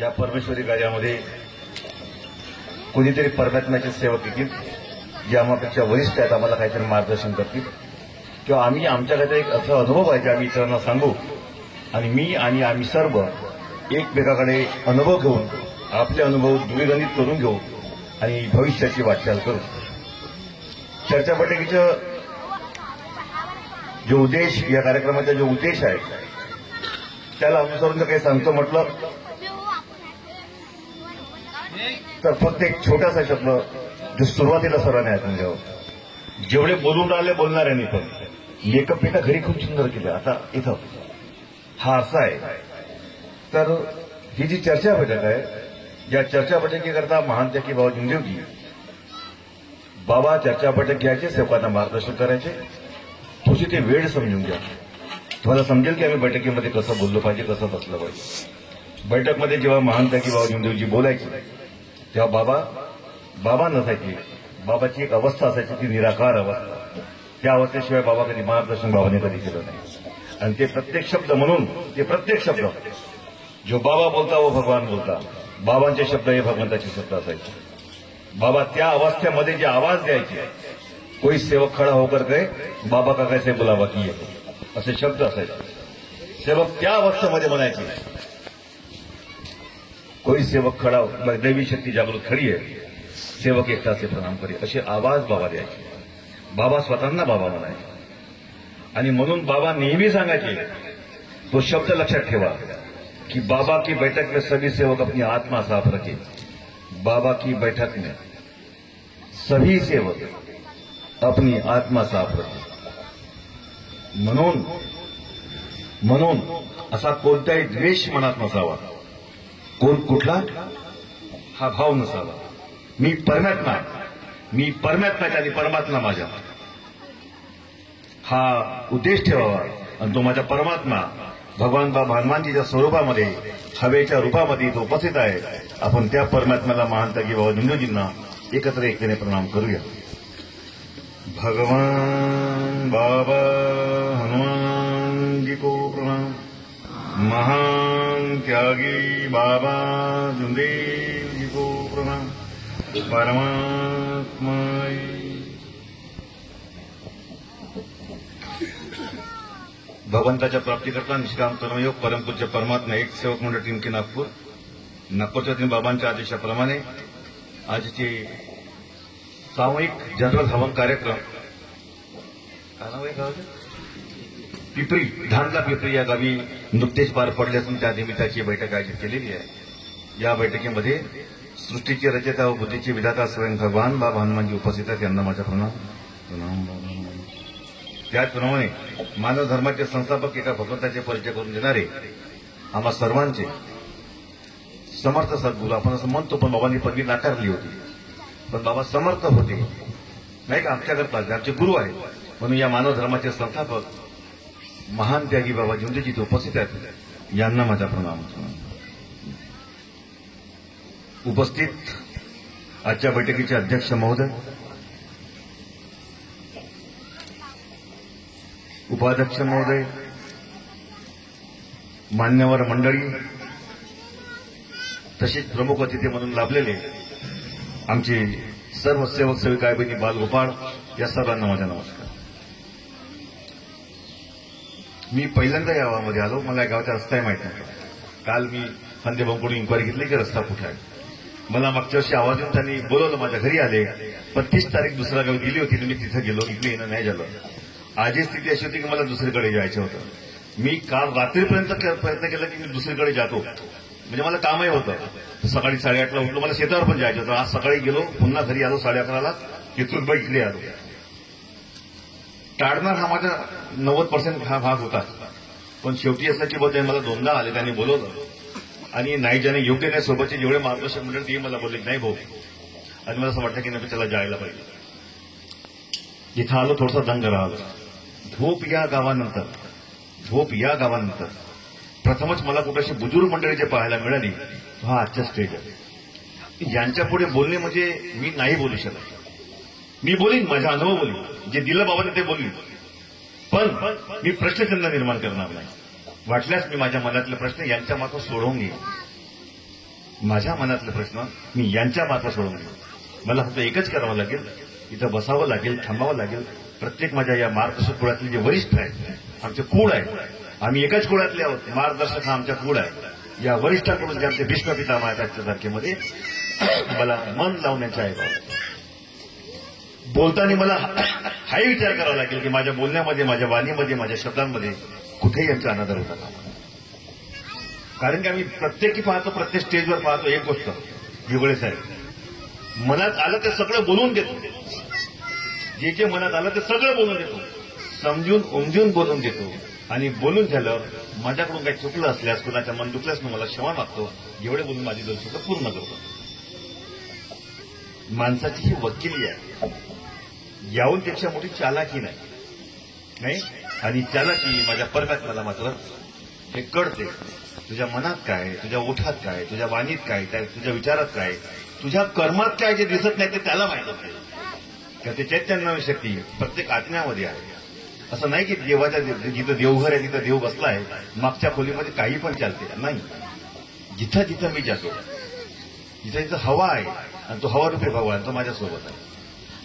या परमेश्वरी कार्यामध्ये कोणीतरी परमात्म्याचे सेवक येतील, जे आम्हापेक्षा वरिष्ठ आहेत, आम्हाला काहीतरी मार्गदर्शन करतील, किंवा आम्ही आमच्याकडे एक असा अनुभव आहे जे आम्ही इतरांना सांगू, आणि मी आणि आम्ही सर्व एकमेकाकडे अनुभव घेऊन आपले अनुभव द्विगणित करून घेऊ आणि भविष्याची वाटचाल करू. चर्चा बैठकीचं जो उद्देश, या कार्यक्रमाचा जो उद्देश आहे त्याला अनुसरून जर काही सांगतो म्हटलं तर फक्त एक छोटासा शब्द जो सुरुवातीला सर्वांनी ऐकून घ्यावं. जेवढे बोलून राहिले बोलणाऱ्यांनी पण मेकअप पेटा घरी खूप सुंदर केलं. आता इथं हा असा आहे. तर ही जी चर्चा बैठक आहे, या चर्चा बैठकीकरता महान त्यागी बाबा जुमदेवजी बाबा चर्चा बैठक घ्यायचे, सेवकांना मार्गदर्शन करायचे. तुझी ते वेळ समजून घ्या, तुम्हाला समजेल की आम्ही बैठकीमध्ये कसं बोललो पाहिजे, कसं बसलं पाहिजे. बैठकमध्ये जेव्हा महान त्यागी बाबा जुमदेवजी बोलायचे तेव्हा बाबा नसायची, बाबाची एक अवस्था असायची, ती निराकार अवस्था. त्या अवस्थेशिवाय बाबा कधी मार्गदर्शन बाबाने कधी केलं नाही. आणि ते प्रत्येक शब्द म्हणून, ते प्रत्येक शब्द जो बाबा बोलता वो भगवान बोलता, बाबांचे शब्द हे भगवंताचे शब्द असायचे. बाबा त्या अवस्थेमध्ये जे आवाज द्यायचे, कोई सेवक खडा होकर गए बाबा का कैसे बुलावा किए, असे शब्द असायचे. सेवक त्या अवस्थेमध्ये म्हणायचे, कोई सेवक खडा, दैवी शक्ती जागृत खडी आहे, सेवक एकटा से प्रणाम करे, असे आवाज बाबा द्यायचे. बाबा स्वतःना बाबा म्हणायचे. आणि म्हणून बाबा नेहमी सांगायचे, तो शब्द लक्षात ठेवा कि बाबा की बैठक में सभी सेवक अपनी आत्मा साफ रखे. बाबा की बैठक में सभी सेवक अपनी आत्मा साफ रखे. म्हणून असा कोणताही द्वेष मनात नसावा, कुठला हा भाव नसावा. मी परमात्म्याचा आणि परमात्मा माझ्या, हा उद्देश ठेवावा. आणि तो माझा परमात्मा भगवान बाबा हनुमानजीच्या स्वरूपामध्ये, हवेच्या रूपामध्ये तो उपस्थित आहे. आपण त्या परमात्म्याला महान त्यागी बाबा जुमदेवजींना एकत्र एकतेने प्रणाम करूया. भगवान बाबा हनुमान जी को प्रणाम. महान त्यागी बाबा जुमदेव जी को प्रणाम. परमात्मा भगवंताच्या प्राप्तीकरता निष्काम कर्मयोग परमपूज्य परमात्मा एक सेवक मंडळ टीम के नागपूरच्या तीन बाबांच्या आदेशाप्रमाणे आजचे सामूहिक जनरल हवन कार्यक्रम पिपरी, धानला पिपरी या गावी नुकतेच पार पडले असून त्या निमित्ताची बैठक आयोजित केलेली आहे. या बैठकीमध्ये सृष्टीची रचयिता व बुद्धीची विधाता स्वयं भगवान बाबा हनुमानजी उपस्थित आहेत. यांना माझा प्रणाम. त्याचप्रमाणे मानव धर्माचे संस्थापक, एका भगवंताचे परिचय करून देणारे आम्हा सर्वांचे समर्थ सद्गुरू, आपण असं म्हणतो पण बाबांनी पदवी नाकारली होती, पण बाबा समर्थ होते नाही का, आमच्याकरता आमचे गुरु आहेत. म्हणून या मानव धर्माचे संस्थापक महान त्यागी बाबा जुमदेवजी उपस्थित आहेत. यांना माझा प्रणाम. उपस्थित आजच्या बैठकीचे अध्यक्ष महोदय, उपाध्यक्ष महोदय, मान्यवर मंडळी, तसेच प्रमुख अतिथी म्हणून लाभलेले आमचे सर्व सेवक सेविका बहिणी, बालगोपाळ, या सर्वांना माझा नमस्कार. मी पहिल्यांदा या गावामध्ये आलो, मला या गावाचा रस्ताही माहित नव्हता. काल मी खांदेबांकडून इन्क्वायरी घेतली की रस्ता कुठे आहे. मला मागच्या वर्षी आवाज येऊन त्यांनी बोलवलं, माझ्या घरी आले, पण 30 तारीख दुसऱ्या गावी दिली होती, मी तिथे गेलो, इकडे येणं नाही झालं. आजची स्थिती अशी होती की मला दुसरीकडे जायचं होतं. मी काल रात्रीपर्यंत प्रयत्न केला की मी दुसरीकडे जातो, म्हणजे मला कामही होतं. सकाळी 8:30ला उठलो, मला शेतावर पण जायचं होतं. आज सकाळी गेलो, पुन्हा घरी आलो 11:30ला, तिथून इकडे आलो. टाळणार हा माझा 90% हा भाग होता, पण शेवटी असं की बोलते मला 2दा आले, त्यांनी बोलवलं आणि नाही ज्याने योग्य नाही सोबतचे जेवढे मार्गदर्शक मंडळ ते मला बोलले नाही भाऊ, आणि मला असं वाटतं की नाही त्याला जायला पाहिजे. इथं आलो, थोडासा दंग राहिलो. झोप या गावानंतर प्रथमच मला कुठे अशी बुजुर्ग मंडळी जे पाहायला मिळाली, हा आजचा स्टेज आहे. यांच्या पुढे बोलणे म्हणजे मी नाही बोलू शकत. मी बोलीन, माझा अनुभव बोलीन, जे दिलं बाबाने ते बोलीन, पण मी प्रश्नचिन्ह निर्माण करणार नाही. वाटल्यास मी माझ्या मनातले प्रश्न यांच्या मार्फत सोडवून घेईन. माझ्या मनातले प्रश्न मी यांच्या माथा सोडून देईन. मला फक्त एकच करावं लागेल, इथं बसावं लागेल, थांबावं लागेल. प्रत्येक माझ्या या मार्गदर्शक कुळातले जे वरिष्ठ आहेत, आमचे कुळ आहे, आम्ही एकाच कुळातले आहोत. मार्गदर्शक हा आमच्या कुळ आहे. या वरिष्ठांकडून जे आमचे भीष्म पितामह आहेत आजच्या तारखेमध्ये मला मन लावण्याचे आहे. बोलताना मला हाही विचार करावा लागेल की माझ्या बोलण्यामध्ये, माझ्या वाणीमध्ये, माझ्या शब्दांमध्ये कुठेही यांचा अनादर होता कामा नये. कारण की आम्ही प्रत्येकी पाहतो, प्रत्येक स्टेजवर पाहतो एक गोष्ट, भिगोळे साहेब मनात आलं ते सगळं बोलून देतो. जे जे मनात आलं ते सगळं बोलून देतो, समजून उमजून बोलून देतो. आणि बोलून झाल्यावर माझ्याकडून काही चुकलं असल्यास, कुणाच्या मन दुखल्यास मी मला क्षमा मागतो. एवढे बोलून माझी दोन चुका पूर्ण करतो. माणसाची ही वकिली आहे, याहूनपेक्षा मोठी चालाकी नाही. आणि चालाकी माझ्या परमात्म्याला मात्र हे कळते. तुझ्या मनात काय, तुझ्या ओठात काय, तुझ्या वाणीत काय, तुझ्या विचारात काय, तुझ्या कर्मात काय जे दिसत नाही ते त्याला माहित असते. का ते चैतन्य शक्ती प्रत्येक आत्म्यामध्ये आहे. असं नाही की देवाच्या जिथं देवघर आहे तिथं देव बसला आहे, मागच्या खोलीमध्ये काही पण चालते नाही. जिथं जिथं मी जातो, जिथं जिथं हवा आहे आणि तो हवा रूपी भगवान तो माझ्यासोबत आहे.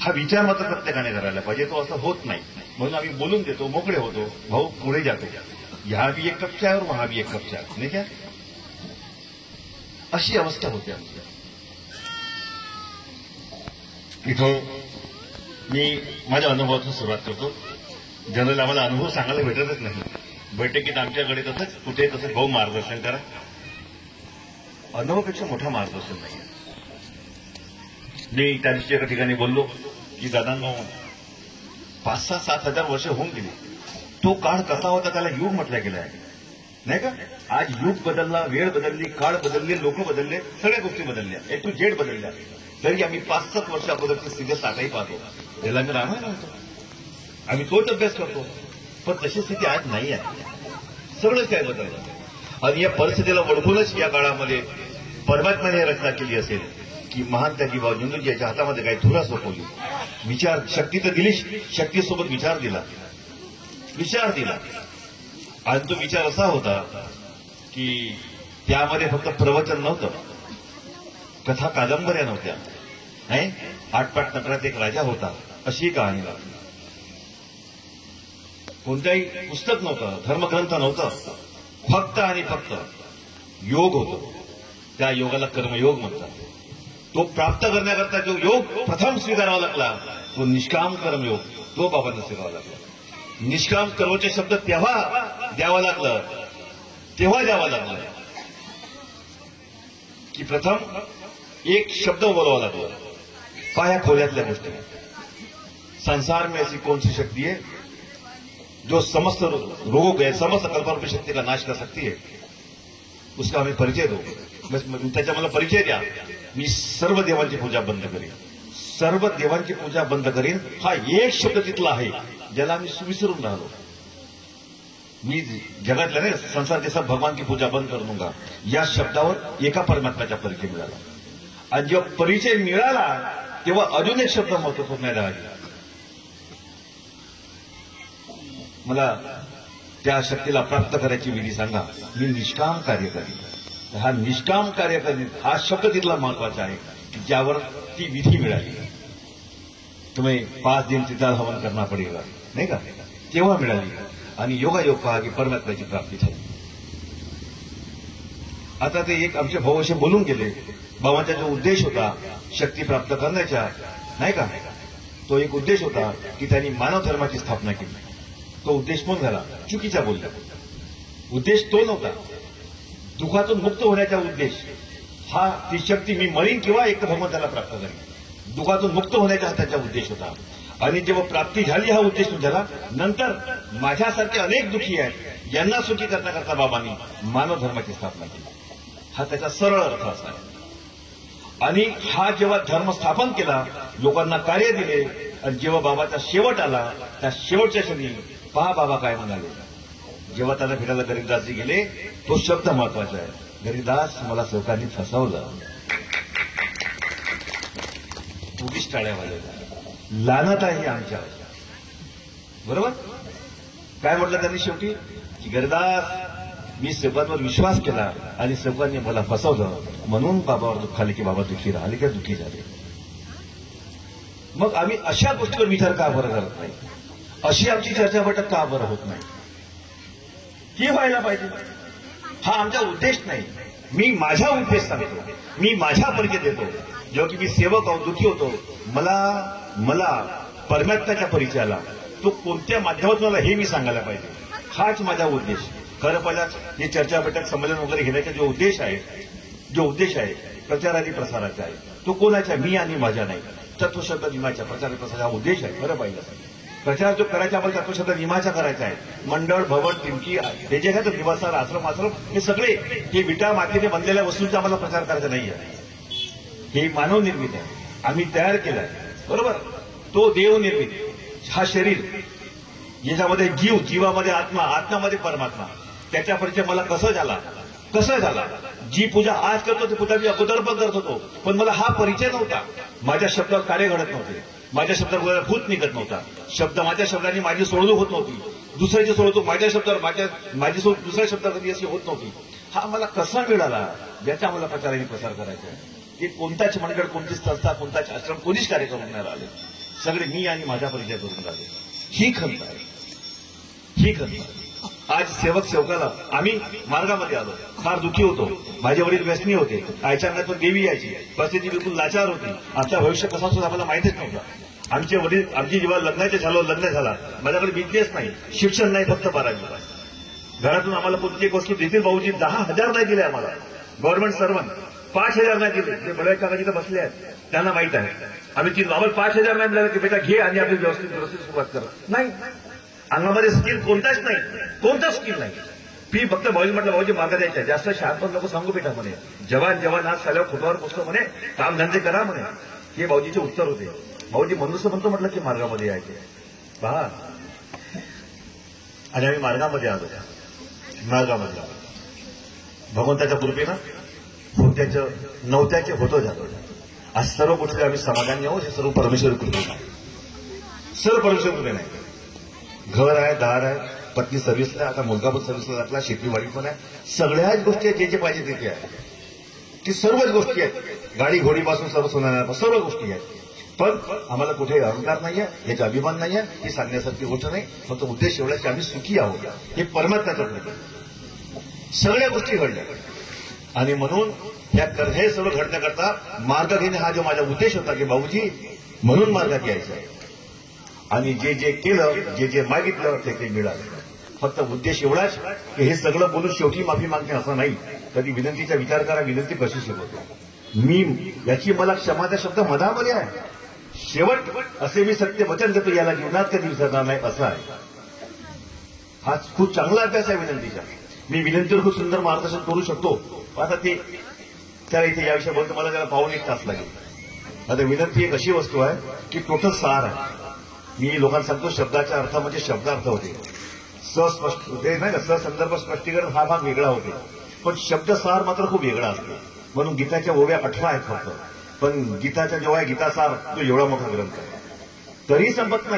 हा विचार मात्र प्रत्येकाने करायला पाहिजे. तो असं होत नाही म्हणून आम्ही बोलून देतो, मोकळे होतो. भाऊ पुढे जातो, ह्या भी एक कप चाय और वहां भी एक कप चाय, नाही का? अशी अवस्था होते आमची. इथं मी माझ्या अनुभवातून सुरुवात करतो. जनरल आम्हाला अनुभव सांगायला भेटतच नाही. बैठकीत आमच्याकडे तसंच कुठे तसंच भाऊ मार्गदर्शन करा. अनुभवापेक्षा मोठा मार्गदर्शन नाही. मी त्या दिवशी एका ठिकाणी बोललो की दादांनो 5,000-7 हजार वर्ष होऊन गेली. तो काळ कसा होता त्याला युग म्हटला गेला आहे, नाही का? आज युग बदलला, वेळ बदलली, काळ बदलले, लोक बदलले, सगळ्या गोष्टी बदलल्या, ए टू झेड बदलल्या. तरी आम्ही 5-7 वर्ष अगोदरचे सिद्ध साठाही पाहतो. त्याला आम्ही रामायण म्हणतो, आम्ही तोच अभ्यास करतो. पण तशी स्थिती आज नाही आहे. सगळंच काय बदललं. आणि या परिस्थितीला ओळखूनच या काळामध्ये परमात्म्याने रचना केली असेल की महान त्यागी बावजिंदूजी याच्या हातामध्ये काही धुरा सोपवली. विचार शक्ती तर दिली, शक्तीसोबत विचार दिला. आणि तो विचार असा होता की त्यामध्ये फक्त प्रवचन नव्हतं, कथा कादंबऱ्या नव्हत्या, नाही. आटपाट नगरात एक राजा होता अशी कहाणी. कोणताही पुस्तक नव्हतं, धर्मग्रंथ नव्हतं, फक्त आणि फक्त योग होतो. त्या योगाला कर्मयोग म्हणतात. तो प्राप्त करण्याकरता जो योग प्रथम स्वीकारावा लागला तो निष्काम कर्मयोग, तो बाबांना स्वीकारावा लागला. निष्काम कर्मचे शब्द तेव्हा द्यावा लागलं की प्रथम एक शब्द बोलावा लागला, पाया खोल्यातल्या गोष्टी. संसार में ऐसी कौन सी शक्ति है जो समस्त रोगों के, समस्त कल्पना शक्ति का नाश कर सकती है? उसका हमें परिचय दो. त्याचा मला परिचय द्या. मी सर्व देवांची पूजा बंद करीन, सर्व देवांची पूजा बंद करीन. हा एक शब्द तिथला आहे ज्याला मी विसरून राहिलो. मी जगातल्या नाही, संसार के सब भगवान की पूजा बंद कर दूंगा, या शब्दावर एका परमात्म्याचा परिचय मिळाला. आणि जेव्हा परिचय मिळाला तेव्हा अजून एक शब्द महत्वपूर्ण आहे. मला त्या शक्तीला प्राप्त करायची विधी सांगा. मी निष्काम कार्य करीन. हा निष्काम कार्य करीन हा शब्द तिथला महत्वाचा आहे की ज्यावर ती विधी मिळाली. तुम्ही 5 दिन चिताल हवन करना पडेगा, नाही का? तेव्हा मिळाली. आणि योगायोग पहा की परमात्म्याची प्राप्ती झाली. आता ते एक आमचे भाऊ असे बोलून गेले. बाबांचा जो उद्देश होता शक्ती प्राप्त करण्याचा, नाही का, तो एक उद्देश होता की त्यांनी मानव धर्माची स्थापना केली. तो उद्देश पण झाला, चुकीचा बोलला. उद्देश तो नव्हता. दुःखातून मुक्त होण्याचा उद्देश हा, ती शक्ती मी मरीन किंवा एक भगवंताला प्राप्त करेन, दुःखातून मुक्त होण्याचा हा त्याचा उद्देश होता. आणि जेव्हा प्राप्ती झाली हा उद्देश झाला, नंतर माझ्यासारखे अनेक दुःखी आहेत यांना सुखी करण्याकरता बाबांनी मानव धर्माची स्थापना केली. हा त्याचा सरळ अर्थ असा आहे. आणि हा जेव्हा धर्म स्थापन केला, लोकांना कार्य दिले, आणि जेव्हा बाबाचा शेवट आला त्या शेवटच्या क्षणी पहा बाबा काय म्हणाले. जेव्हा त्याला भेटायला गरीबदासजी गेले, तो शब्द महत्वाचा आहे. गरीबदास मला सरकारने फसवलं. उगीच टाळ्या वाजवल्या. लानत आहे आमच्या, बरोबर. काय म्हटलं त्यांनी शेवटी की गरीबदास मी सेवकांवर विश्वास केला आणि सेवकांनी मला फसवलं, म्हणून बाबावर दुःख आले की बाबा दुःखी राहिले का दुःखी झाले. मग आम्ही अशा गोष्टीवर विचार का बरं करत नाही, अशी आमची चर्चा बैठक का बरं होत नाही, हे व्हायला पाहिजे. हा आमचा उद्देश नाही. मी माझा उद्देश सांगतो, मी माझा परिचय देतो. जेव्हा की मी सेवक आहोत, दुःखी होतो, मला परमात्म्याच्या परिचयाला तो कोणत्या माध्यमातून आला हे मी सांगायला पाहिजे. हाच माझा उद्देश. खरं पहिलाच हे चर्चा बैठक संमेलन वगैरे घेण्याचा जो उद्देश आहे प्रचार आणि प्रसाराचा आहे, तो कोणाचा, मी आणि माझा नाही. तत्वशब्द निमाचा प्रचार प्रसार हा उद्देश आहे. खरं पाहिलं प्रचार जो करायचा आम्हाला तत्वशब्द निमाचा करायचा आहे. मंडळ भवन टिमकी हे जे आहे निवासार आश्रम हे सगळे हे विटा मातीने बनलेल्या वस्तूंचा आम्हाला प्रचार करायचा नाही आहे. हे मानव निर्मित आहे, आम्ही तयार केलं आहे. बरोबर. तो देव निर्मित हा शरीर, याच्यामध्ये जीवामध्ये आत्मा, आत्म्यामध्ये परमात्मा, त्याच्या परिचय मला कसं झाला. जी पूजा आज करतो ती पूजा मी अगोदर पण करत होतो, पण मला हा परिचय नव्हता. माझ्या शब्दावर कार्य घडत नव्हते, माझ्या शब्दावर भूत निघत नव्हता. माझ्या शब्दांनी माझी सोडवणूक होत नव्हती. दुसऱ्याची सोडवणूक माझ्या शब्दावर, माझी सोडवणूक दुसऱ्या शब्दावर कधी अशी होत नव्हती. हा मला कसा मिळाला, ज्याचा मला प्रचाराने प्रसार करायचा आहे. की कोणताच मंडळ, कोणतीच संस्था, कोणताच आश्रम, कोणीच कार्य करून नाही राहिले. सगळे मी आणि माझा परिचय करून राहिले. ही खंत आहे. आज सेवकाला आम्ही मार्गामध्ये आलो, फार दुःखी होतो. माझे वडील व्यसनी होते, आईच्या अंगात पण देवी यायची, परिस्थिती बिलकुल लाचार होती. आपलं भविष्य कसं सुद्धा आम्हाला माहितीच नव्हतं. आमचे वडील, आमची जेव्हा लग्न झाला, माझ्याकडे बिझनेस नाही, शिक्षण नाही, फक्त 12वी पास. घरातून आम्हाला कोणती गोष्ट देतील भाऊजी 10,000 नाही दिले आम्हाला. गव्हर्नमेंट सर्वंट 5,000 नाही दिले. ते बळ्या काका जिथे बसले आहेत त्यांना माहित आहे. आम्ही बाबा 5,000 नाही मिळाले की बेटा घे आणि आपली व्यवस्थित सुरुवात कर. नाही, अंगामध्ये स्किल कोणताच नाही. मी फक्त भाऊजी म्हटलं, भाऊजी मार्ग द्यायचा. जास्त शहाणपण नको सांगू बेटा म्हणे. जवान आज साल्यावर खोटावर पोचतो म्हणे, कामधंदे करा म्हणे. हे भाऊजीचे उत्तर होते. भाऊजी मनुष्य म्हणतो म्हटलं की मार्गामध्ये यायचे. पहा, आणि आम्ही मार्गामध्ये आलो. भगवंताच्या कृपेनं नव्हत्याचे होतो झालो. आज सर्व गोष्टी आम्ही समाधानी आहोत. हे सर्व परमेश्वर कृपेने आहे. सर्व परमेश्वर कृपेने आहे. घर आहे, दार आहे, पत्नी सर्व्हिसला, आता मुलगा पण सर्व्हिसला लागला, शेतीवाडी पण आहे. सगळ्याच गोष्टी आहेत, जे पाहिजे तिथे आहे. ती सर्वच गोष्टी आहेत. गाडी घोडीपासून सर्व सोन्या सर्व गोष्टी आहेत. पण आम्हाला कुठे अहंकार नाहीये, याचा अभिमान नाहीये. ही सांगण्यासारखी गोष्ट नाही. फक्त उद्देश एवढा की आम्ही सुखी आहोत. हे परमात्म्याचं सगळ्या गोष्टी घडल्या. आणि म्हणून हे सर्व घडण्याकरता मार्ग घेणे हा जो माझा उद्देश होता की भाऊजी म्हणून मार्गात यायचं आहे. आणि जे केलं, जे मागितलं ते मिळालं. फक्त उद्देश एवढाच की हे सगळं बोलून शेवटी माफी मागणे असं नाही. कधी विनंतीचा विचार करा, विनंती कशी शिकवतो मी, याची मला क्षमाचा शब्द मधामध्ये आहे. शेवट असे मी सत्य वचन देतो, याला जीवनात कधी विसरणार नाही असं आहे. हा खूप चांगला अभ्यास आहे विनंतीचा. मी विनंतीवर खूप सुंदर मार्गदर्शन करू शकतो. आता ते त्याला इथे याविषयी बोलतो मला त्याला पाऊण 1 तास लागेल. आता विनंती एक अशी वस्तू आहे की टोटल सार आहे. मी लोकांना सांगतो शब्दाचा अर्थ म्हणजे शब्दार्थ होते, सस्पष्ट होते नाही का, ससंदर्भ स्पष्टीकरण हा भाग वेगळा होते, पण शब्दसार मात्र खूप वेगळा असतो. म्हणून गीताच्या ओव्या 18 आहेत फक्त. पण गीताचा जेव्हा आहे गीतासार तो एवढा मोठा ग्रंथ आहे. तरी संपत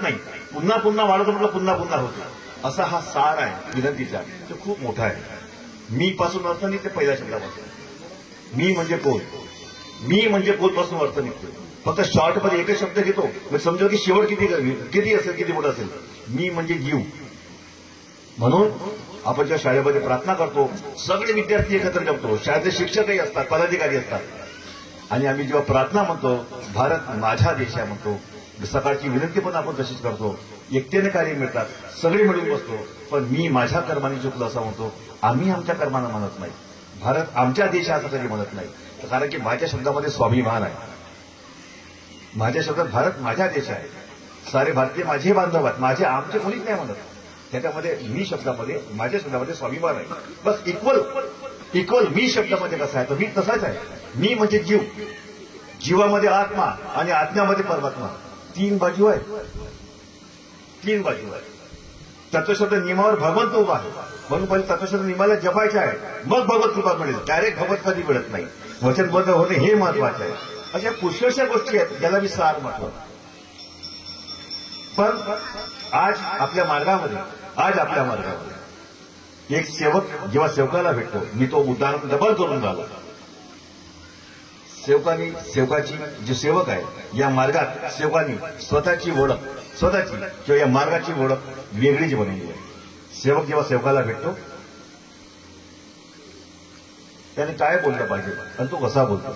नाही. पुन्हा वाढत म्हटलं पुन्हा होतो. असा हा सार आहे विनंतीचा. तो खूप मोठा आहे. मी पासून अर्थ निघते पहिल्या शब्दापासून. मी म्हणजे कोण पासून अर्थ निघतो. फक्त शॉर्टमध्ये एकच शब्द घेतो, मग समजा की शेवट किती असेल, किती मोठा असेल. मी म्हणजे जीव. म्हणून आपण ज्या शाळेमध्ये प्रार्थना करतो, सगळे विद्यार्थी एकत्र जमतो, शाळेचे शिक्षकही असतात, पदाधिकारी असतात. आणि आम्ही जेव्हा प्रार्थना म्हणतो, भारत माझा देश आहे म्हणतो, सकाळची विनंती पण आपण तशीच करतो. एकतेने कार्य मिळतात, सगळे मिळून बसतो. पण मी माझ्या कर्माने चुकलो असं म्हणतो. आम्ही आमच्या कर्मानं म्हणत नाही. भारत आमच्या देश असं कधी म्हणत नाही. कारण की माझ्या शब्दामध्ये स्वाभिमान आहे. माझ्या शब्दात भारत माझा देश आहे. सारे भारतीय माझे बांधव आहेत. आमचे कोणीच नाही म्हणत. त्याच्यामध्ये मी शब्दामध्ये, माझ्या शब्दामध्ये स्वाभिमान आहे. बस इक्वल मी शब्दामध्ये कसा आहे तर मी तसाच आहे. मी म्हणजे जीव, जीवामध्ये आत्मा आणि आत्म्यामध्ये परमात्मा. 3 बाजू आहेत. तत्वशब्द नियमावर भगवंत उभा आहे. म्हणून पहिले तत्वशब्द नियमाला जपायचे आहे, मग भगवत कृपा मिळेल. डायरेक्ट भगवत कधी मिळत नाही. वचनबद्ध होणे हे महत्वाचे आहे. अशा पुष्कळशा गोष्टी आहेत ज्याला मी सार म्हटलं. पण आज आपल्या मार्गामध्ये एक सेवक जेव्हा सेवकाला भेटतो, मी तो उदाहरण डबल करून झाला. सेवकाची जे सेवक आहे या मार्गात सेवकांनी स्वतःची किंवा या मार्गाची ओळख वेगळीच बनवली आहे. सेवक जेव्हा सेवकाला भेटतो त्याने काय बोललं पाहिजे आणि तो कसा बोलतो.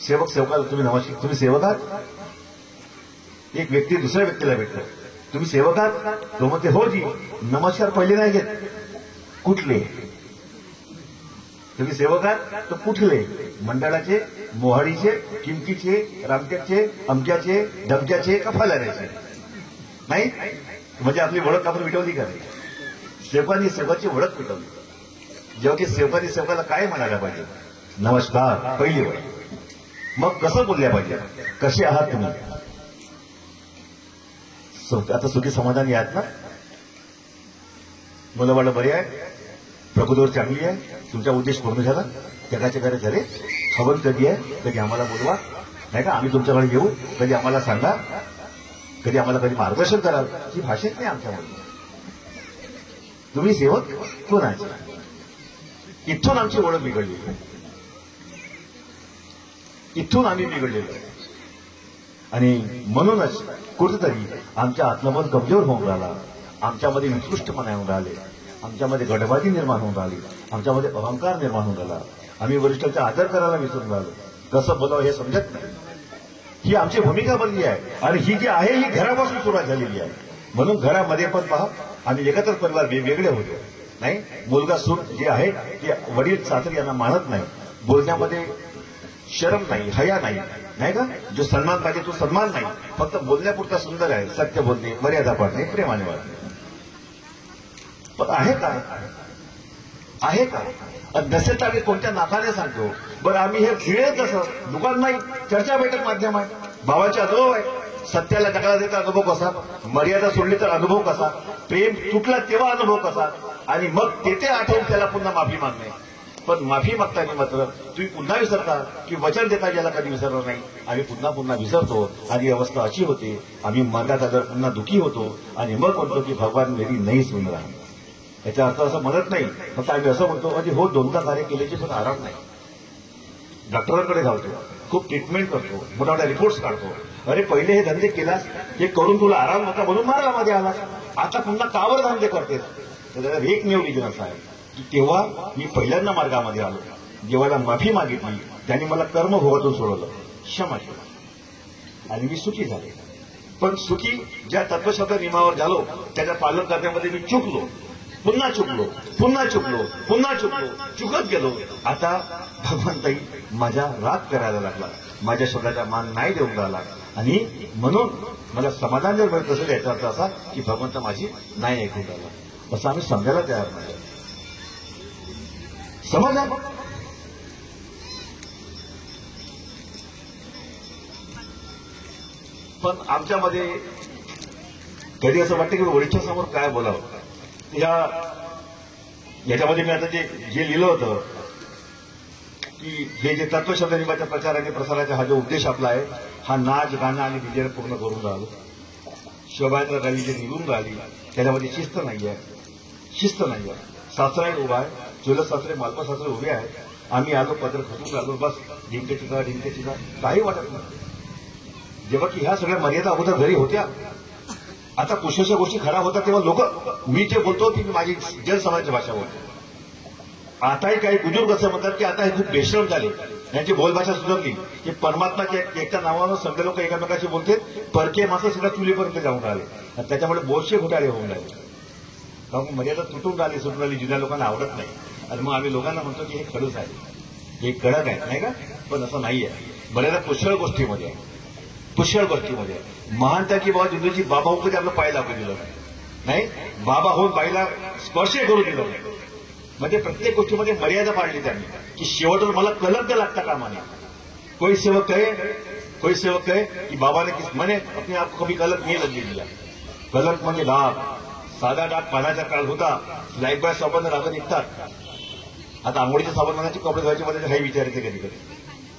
सेवक सेवकाला तुम्ही सेवक आहात. एक व्यक्ती दुसऱ्या व्यक्तीला भेटतो, तुम्ही सेवक आहात. तो म्हणते हो जी. नमस्कार पहिले नाही घेत. कुठले तुम्ही सेवक आहात तर कुठले? मंडळाचे, मोहाडीचे, किमतीचे, रामटेकचे, अमक्याचे, धमक्याचे का फलाण्याचे? नाही म्हणजे आपली ओळख आपण मिटवली का? सेवकांनी सेवकाची ओळख मिटवली. जेव्हा की सेवकांनी सेवकाला काय म्हणायला पाहिजे? नमस्कार पहिली वेळ. मग कसं बोलल्या पाहिजे? कसे आहात तुम्ही? आता सुखी समाधानी आहात ना? मुलं बाळ बरे आहे, प्रकृतीवर चांगली आहे, तुमचा उद्देश पूर्ण झाला, जगाचे कार्य झाले. हवन कधी आहे? कधी आम्हाला बोलवा, नाही का? आम्ही तुमच्याकडे येऊ, कधी आम्हाला सांगा, कधी मार्गदर्शन कराल. ही भाषेत नाही आमच्यामध्ये. तुम्ही सेवक कोणाचे? इथून आमची ओळख बिघडली, इथून आम्ही बिघडलेलो. आणि म्हणूनच कुठेतरी आमच्या आत्मबल कमजोर होऊन राहिला, आमच्यामध्ये निकृष्टपणा होऊन राहिले, आमच्यामध्ये गडबाजी निर्माण होऊन राहिली, आमच्यामध्ये अहंकार निर्माण होऊन राहिला. आम्ही वरिष्ठांचा आदर करायला विसरून राहिलो, कसं बोलावं हे समजत नाही. ही आमची भूमिका बनली आहे आणि ही जी आहे ही घरापासून सुरुवात झालेली आहे. म्हणून घरामध्ये पण पहा, आम्ही एकत्र परिवार वेगवेगळे होतो. नाही, मुलगा सून जे आहे ते वडील सासरे यांना मानत नाही, बोलण्यामध्ये शरम नाही, हया नाही, नाही का? जो सन्मान पाहिजे तो सन्मान नाही, फक्त बोलण्यापुरता सुंदर आहे, सत्य बोलणे, मर्यादा पाळणे, प्रेमाने वागणे. पण आहे का? नसेल तर आम्ही कोणत्या नाकाने सांगतो? बरं आम्ही हे मिळेल कसं? दुकान नाही, चर्चा बैठक माध्यम आहे, भावाचे अनुभव आहे. सत्याला जगाला देता अनुभव कसा? मर्यादा सोडली तर अनुभव कसा? प्रेम तुटला तेव्हा अनुभव कसा? आणि मग तेथे आठवून त्याला पुन्हा माफी मागणे. पण माफी मागताना मात्र तुम्ही पुन्हा विसरता की वचन देता ज्याला कधी विसरणार नाही. आम्ही पुन्हा विसरतो आणि अवस्था अशी होते, आम्ही मार्गात आल्यावर पुन्हा दुःखी होतो आणि मग म्हणतो की भगवान मेरी नाही सुन रहा. याचा अर्थ असं म्हणत नाही, फक्त आम्ही असं म्हणतो म्हणजे हो दोनदा कार्य केल्याची पण आराम नाही. डॉक्टरांकडे धावतो, खूप ट्रीटमेंट करतो, मोठा रिपोर्ट्स काढतो. अरे पहिले हे धंदे केलास, हे करून तुला आराम होता म्हणून मार्गामध्ये आला, आता पुन्हा कावर धंदे करतेस? एक नियम रिजन असा आहे की तेव्हा मी पहिल्यांदा मार्गामध्ये आलो, देवाला माफी मागितली, त्याने मला कर्मभोगातून सोडवलं, क्षमा केलं आणि मी सुखी झाले. पण सुखी ज्या तत्वशब्द नियमावर झालो त्याच्या पालन करण्यामध्ये मी चुकलो, पुन्हा चुकत गेलो. आता भगवंताई माझा राग करायला लागला, माझ्या शब्दाचा मान नाही देऊन राहिला आणि म्हणून मला समाधान जर मिळत असेल याचा अर्थ असा की भगवंत माझी नाही ऐकून राहिला, असं आम्ही समजायला तयार नाही. समाधान पण आमच्यामध्ये कधी असं वाटतं की वरिष्ठांसमोर काय बोलावं. याच्यामध्ये मी आता जे लिहिलं होतं की हे जे तत्वशब्द नियमाच्या प्रचार आणि प्रसाराचा हा जो उद्देश आपला आहे, हा नाच गाणं आणि डीजे पूर्ण करून राहिलो. शोभायात्रा रॅली जे निघून राहिली त्याच्यामध्ये शिस्त नाहीये. सासरा उभा आहे, चुलत सासरे मालपा सासरे उभे आहेत, आम्ही आलो पत्र खचून राहिलो, बस ढिंकेची का काही वाटत नाही. जेव्हा की ह्या सगळ्या मर्यादा अगोदर घरी होत्या, आता कुशलच्या गोष्टी खराब होतात तेव्हा लोक, मी जे बोलतो ती माझी जनसमाजाची भाषा बोलतो. आताही काही बुजुर्ग असं म्हणतात की आता हे खूप बेश्रम झाले, यांची बोलभाषा सुधारली की परमात्माच्या एकट्या नावानं सगळे लोक एकमेकाशी बोलते, परके माणसं सुद्धा चुलीपर्यंत जाऊन राहिले आणि त्याच्यामुळे बोलशे घोटाळे होऊन राहिले. कारण मर्यादा सुटून राहिली, जुन्या लोकांना आवडत नाही आणि मग आम्ही लोकांना म्हणतो की हे खडूस आहे, हे कडक आहे, नाही का? पण असं नाहीये. मर्यादा पुष्कळ गोष्टीमध्ये आहे. महानता की बाबा जिंदूची बाबा होऊन कधी आपलं पाय लागू दिलं नाही, बाबा होऊन बाईला स्पर्शही करू दिलं नाही. म्हणजे प्रत्येक गोष्टीमध्ये मर्यादा पाळली त्यांनी की शेवटवर मला कलंक लागता कामा नये. कोई सेवक कहे कि बाबा ने किस मैंने अपने आप को कभी कलंक नहीं लगने दिया. कलंक म्हणजे डाग, साधा डाग पाण्याचा काळ होता, लाईफ बॉय साबण रागं निघतात. आता आंघोळीच्या साबण म्हणायचे कपडे धुवायचे मध्ये काही विचारायचे कधी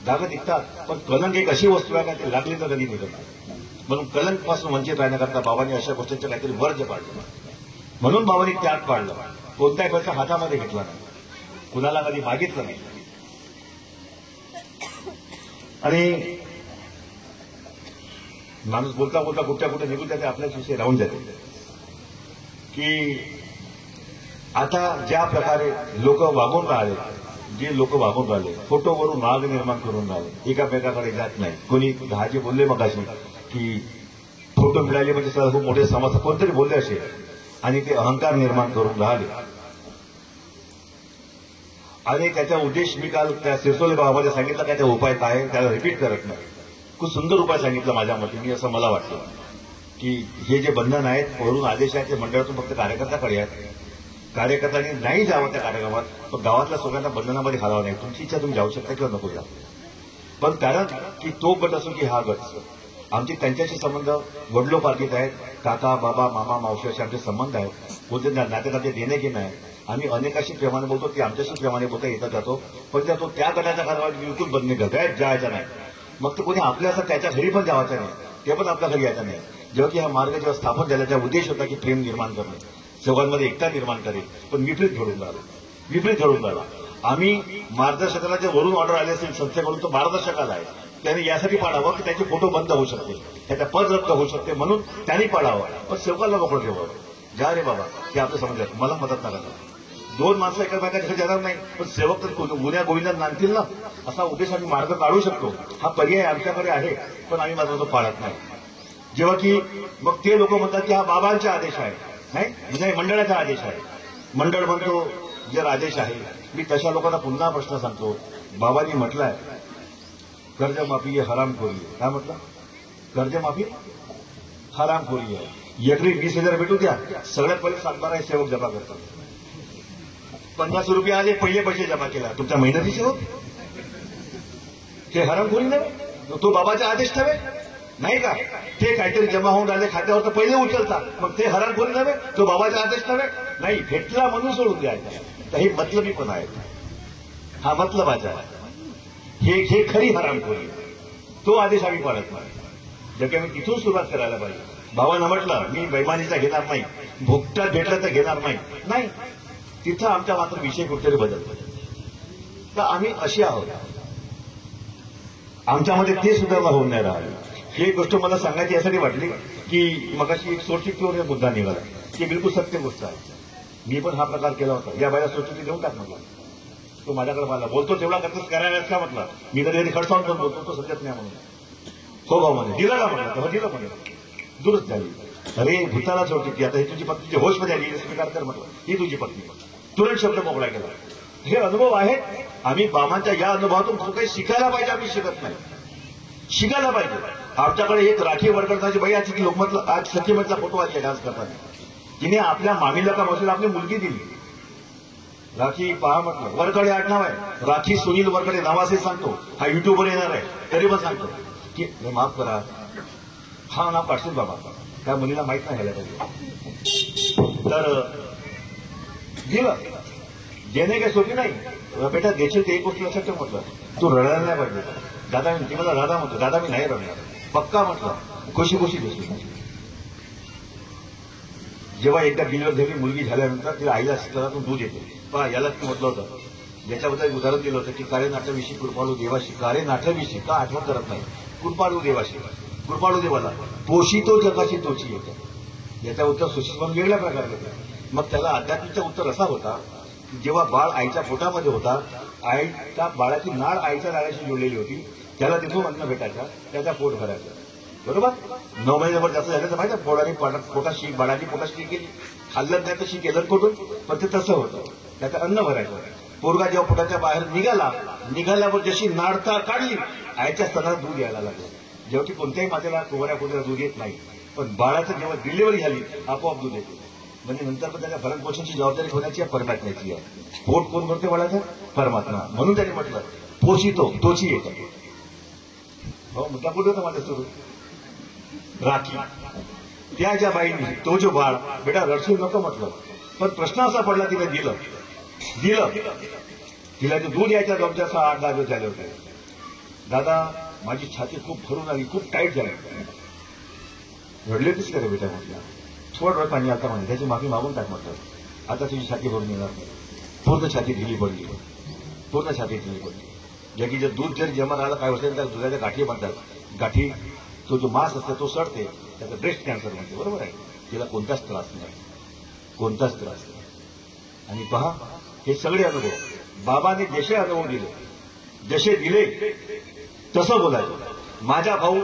डागं निघतात, पण कलंक एक अशी वस्तू आहे का ते लागली तर कधी निघत. म्हणून कलंक पासून वंचित राहण्याकरता बाबांनी अशा गोष्टींचं काहीतरी वर्ज पाडलं. म्हणून बाबांनी त्याग पाडलं. कोणताही पैसा हातामध्ये घेतला नाही, कुणाला कधी मागितलं नाही. आणि माणूस बोलता बोलता कुठच्या कुठे निघून जाते, आपल्याच विषयी राहून जाते. की आता ज्या प्रकारे लोक वागून राहिले, जे लोक वागून राहिले, फोटोवरून राग निर्माण करून राहिले, एकामेकाकडे जात नाही. कोणी दहाचे बोलले मगाशी की फोटो मिळाले म्हणजे सर खूप मोठे समस्या, कोणतरी बोलले असे, आणि ते अहंकार निर्माण करून राहिले. आणि त्याचा उद्देश मी काल त्या सिरसोले गावामध्ये सांगितलं, काय त्या उपाय काय, त्याला रिपीट करत नाही. खूप सुंदर उपाय सांगितला माझ्या मते, असं मला वाटतं की हे जे बंधन आहेत, वरून आदेश आहेत, ते मंडळातून फक्त कार्यकर्त्याकडे आहेत. कार्यकर्त्यांनी नाही जावं त्या कार्यक्रमात, पण गावातल्या सगळ्यांना बंधनामध्ये घालावं नाही. तुमची इच्छा, तुम्ही जाऊ शकता किंवा नको जा. पण कारण की तो गट असो की हा गट, आमचे त्यांच्याशी संबंध वडिलोपार्जित आहेत. काका, बाबा, मामा, मावशी असे आमचे संबंध आहेत. बोलते नाते देणे घेणं आहे. आम्ही अनेकाशी प्रेमाने बोलतो, ते आमच्याशी प्रेमाने बोलता येतात जातो. पण तो त्या गटाच्या कार्यक्रमात बिलकुल बंद गैर जायचा नाही. मग तो कोणी आपल्या असं त्याच्या घरी पण जायचं नाही, ते पण आपल्या घरी यायचं नाही. जेव्हा की हा मार्ग जेव्हा स्थापन झाला, त्याचा उद्देश होता की प्रेम निर्माण करणे, चौघांमध्ये एकता निर्माण करेल. पण विपरीत घडून राहिला. आम्ही मार्गदर्शकाला जे वरून ऑर्डर आले असेल संस्थेकडून, तो मार्गदर्शकाला आहे. त्याने यासाठी पाडावं की त्याचे फोटो बंद होऊ शकते, त्याचा पद रद्द होऊ शकते, म्हणून त्यांनी पाडावं. पण सेवकाला मोकळं ठेवावं. जा रे बाबा, हे आपलं समज आहे, मला मदत नका. दोन माणसं एकमेकाच्या जाणार नाही, पण सेवक तर गुन्ह्या गोविंदात नांदतील ना, असा उद्देश आम्ही मार्ग काढू शकतो. हा पर्याय आमच्याकडे आहे, पण आम्ही मात्र तो पाळत नाही. जेव्हा की मग ते लोक म्हणतात की हा बाबांचा आदेश आहे, नाही मंडळाचा आदेश आहे. मंडळ म्हणतो जर आदेश आहे. मी तशा लोकांना पुन्हा प्रश्न सांगतो. बाबांनी म्हटलंय कर्जमाफी हे हरामखोरी आहे. काय म्हटलं? कर्जमाफी हरामखोरी आहे. एकरी 20,000 भेटू द्या, सगळ्यात पहिले 7-12 सेवक जमा करतात. 50 रुपये आले, पहिले पैसे जमा केला, तुमच्या मेहनतीचे होत. हे हरामखोरी नव्हे, तो बाबाचा आदेश नव्हे, नाही का? ते काहीतरी जमा होऊन राहिले खात्यावर, तर पहिले उचलतात, मग ते हरामखोरी नव्हे, तो बाबाचा आदेश नव्हे. नाही, भेटला म्हणून सोडून द्यायचा. तर हे मतलबी पण आहे, हा मतलबाचा आहे. हे खरी हरामखोरी. तो आदेश आम्ही पाळत नाही. जर आम्ही तिथून सुरुवात करायला पाहिजे. बाबांना म्हटलं मी बैमानीचा घेणार नाही, भुकटात भेटलं तर घेणार नाही. तिथं आमचा मात्र विषय कुठेतरी बदलतो. तर आम्ही अशी आहोत, आमच्यामध्ये ते सुधारणा होऊन नाही राहिली. ही गोष्ट मला सांगायची यासाठी वाटली की मगाशी एक सोडचिठ्ठीवर मुद्दा निघाला, ती बिलकुल सत्य गोष्ट आहे. मी पण हा प्रकार केला होता. या बायला सोडचिठ्ठी देऊन टाक म्हटलं. तो माझ्याकडे मला बोलतो तेवढा करतोच करायलाच का म्हटलं. मी कधी खडसावून पण बोलतो, तो सध्याच नाही म्हणून. हो भाऊ म्हणे, दिलं का म्हटलं. तेव्हा दिलं म्हणे, दुरुस्त झाली. अरे भूताला सोडचिठ्ठी, आता ही तुझी पत्नीची होशमध्ये आली, स्वीकार कर म्हटलं, ही तुझी पत्नी. तुरंत शब्द मोकळा केला. हे अनुभव आहेत. आम्ही बाबांच्या या अनुभवातून खूप काही शिकायला पाहिजे. आम्ही शिकत नाही, शिकायला पाहिजे. आमच्याकडे एक राखी वरकडताची बाई आहे, लोकमतला आज सखीमतला फोटो आली डान्स करताना. तिने आपल्या मामीला का मावशीला आपली मुलगी दिली. राखी पहा म्हटलं, वरकडे आडनाव आहे, राखी सुनील वरकडे नावाचे सांगतो. हा युट्यूबवर येणार आहे, तरी पण सांगतो की माफ करा, हा नाव काढशील बाबा, त्या मुलीला माहीत नाही ह्याला पाहिजे. तर दिलं, देणे काही सोपी नाही. बेटा देशील ते एक गोष्ट लक्षात ठेव म्हटलं, तू रडायला नाही पाहिजे. दादा ती मला दादा म्हणतो, दादा मी नाही रडणार, पक्का म्हटलं, खुशी खुशी देशील. जेव्हा एकदा डिलिव्हर झाली मुलगी झाल्यानंतर तिला आईला स्तनातून दूध येते. पहा यालाच मी म्हटलं होतं, ज्याच्याबद्दल उदाहरण दिलं होतं की काळे नाठाविषयी कृपाळू देवाशी, काळे नाठाविषयी का आठवण करत नाही, कृपाळू देवाशी, कृपाळू देवाला पोषितो जगाशी तोची येतं. याचं उत्तर सुशिष्ट वेगळ्या प्रकारे होतं. मग त्याला आध्यात्मिकचं उत्तर असा होता की जेव्हा बाळ आईच्या पोटामध्ये होता, आईच्या बाळाची नाळ आईच्या नाळाशी जोडलेली होती, त्याला तिथून अन्न भेटायचा, त्याचा पोट भरायचा. बरोबर. 9 महिन्यावर जास्त झालं तर माहिती पोटाने पोटात शी, बाळाची पोटात शी केली, खाल्लं नाही तर शी केलं कुठून, पण ते तसं होतं, त्याचं अन्न भरायचं. पोरगा जेव्हा पोटाच्या बाहेर निघाल्यावर जशी नाळता काढली, आईच्या स्तनात दूध यायला लागलं. जेव्हा की कोणत्याही मातेला कुवऱ्या कुत्र्याला दूध येत नाही, पण बाळाचं जेव्हा डिलिव्हरी झाली आपोआप दूध येते. म्हणजे नंतर पण त्याच्या भरण पोषणाची जबाबदारी होण्याची परमात्म्याची आहे. पोट कोण भरते बाळाचं? परमात्मा. म्हणून त्याने म्हटलं पोषितो तोची येतं. हो मुद्दा कुठे होता माझ्या सुरू? राखी. त्या ज्या बाईंनी तो जो बाळ, बेटा रडसून नको म्हटलं, पण प्रश्न असा पडला, तिला दिलं. तिला जे दूध यायच्या 8-10 दिवस झाले होते. दादा माझी छाती खूप भरून आली, खूप टाईट झाली. रडले तीच का रे बेटा म्हटलं. थोडं पाणी आता म्हणजे त्याची माफी मागून टाक म्हटलं. आता तुझी छाती भरून येणार नाही. पूर्ण छाती ढिली पडली, पूर्ण छाती ढिली पडली. जगीचं दूध जर जमा राहिलं काय असेल तर दुधाच्या गाठी म्हणतात. गाठी तो जो मांस असतो तो सडते, त्याचा ब्रेस्ट कॅन्सर म्हणते. बरोबर आहे, तिला कोणताच त्रास नाही, कोणताच त्रास नाही. आणि पहा हे सगळे अनुभव बाबांनी जसे अनुभव दिले, जसे दिले तसं बोलायचं. माझा भाऊ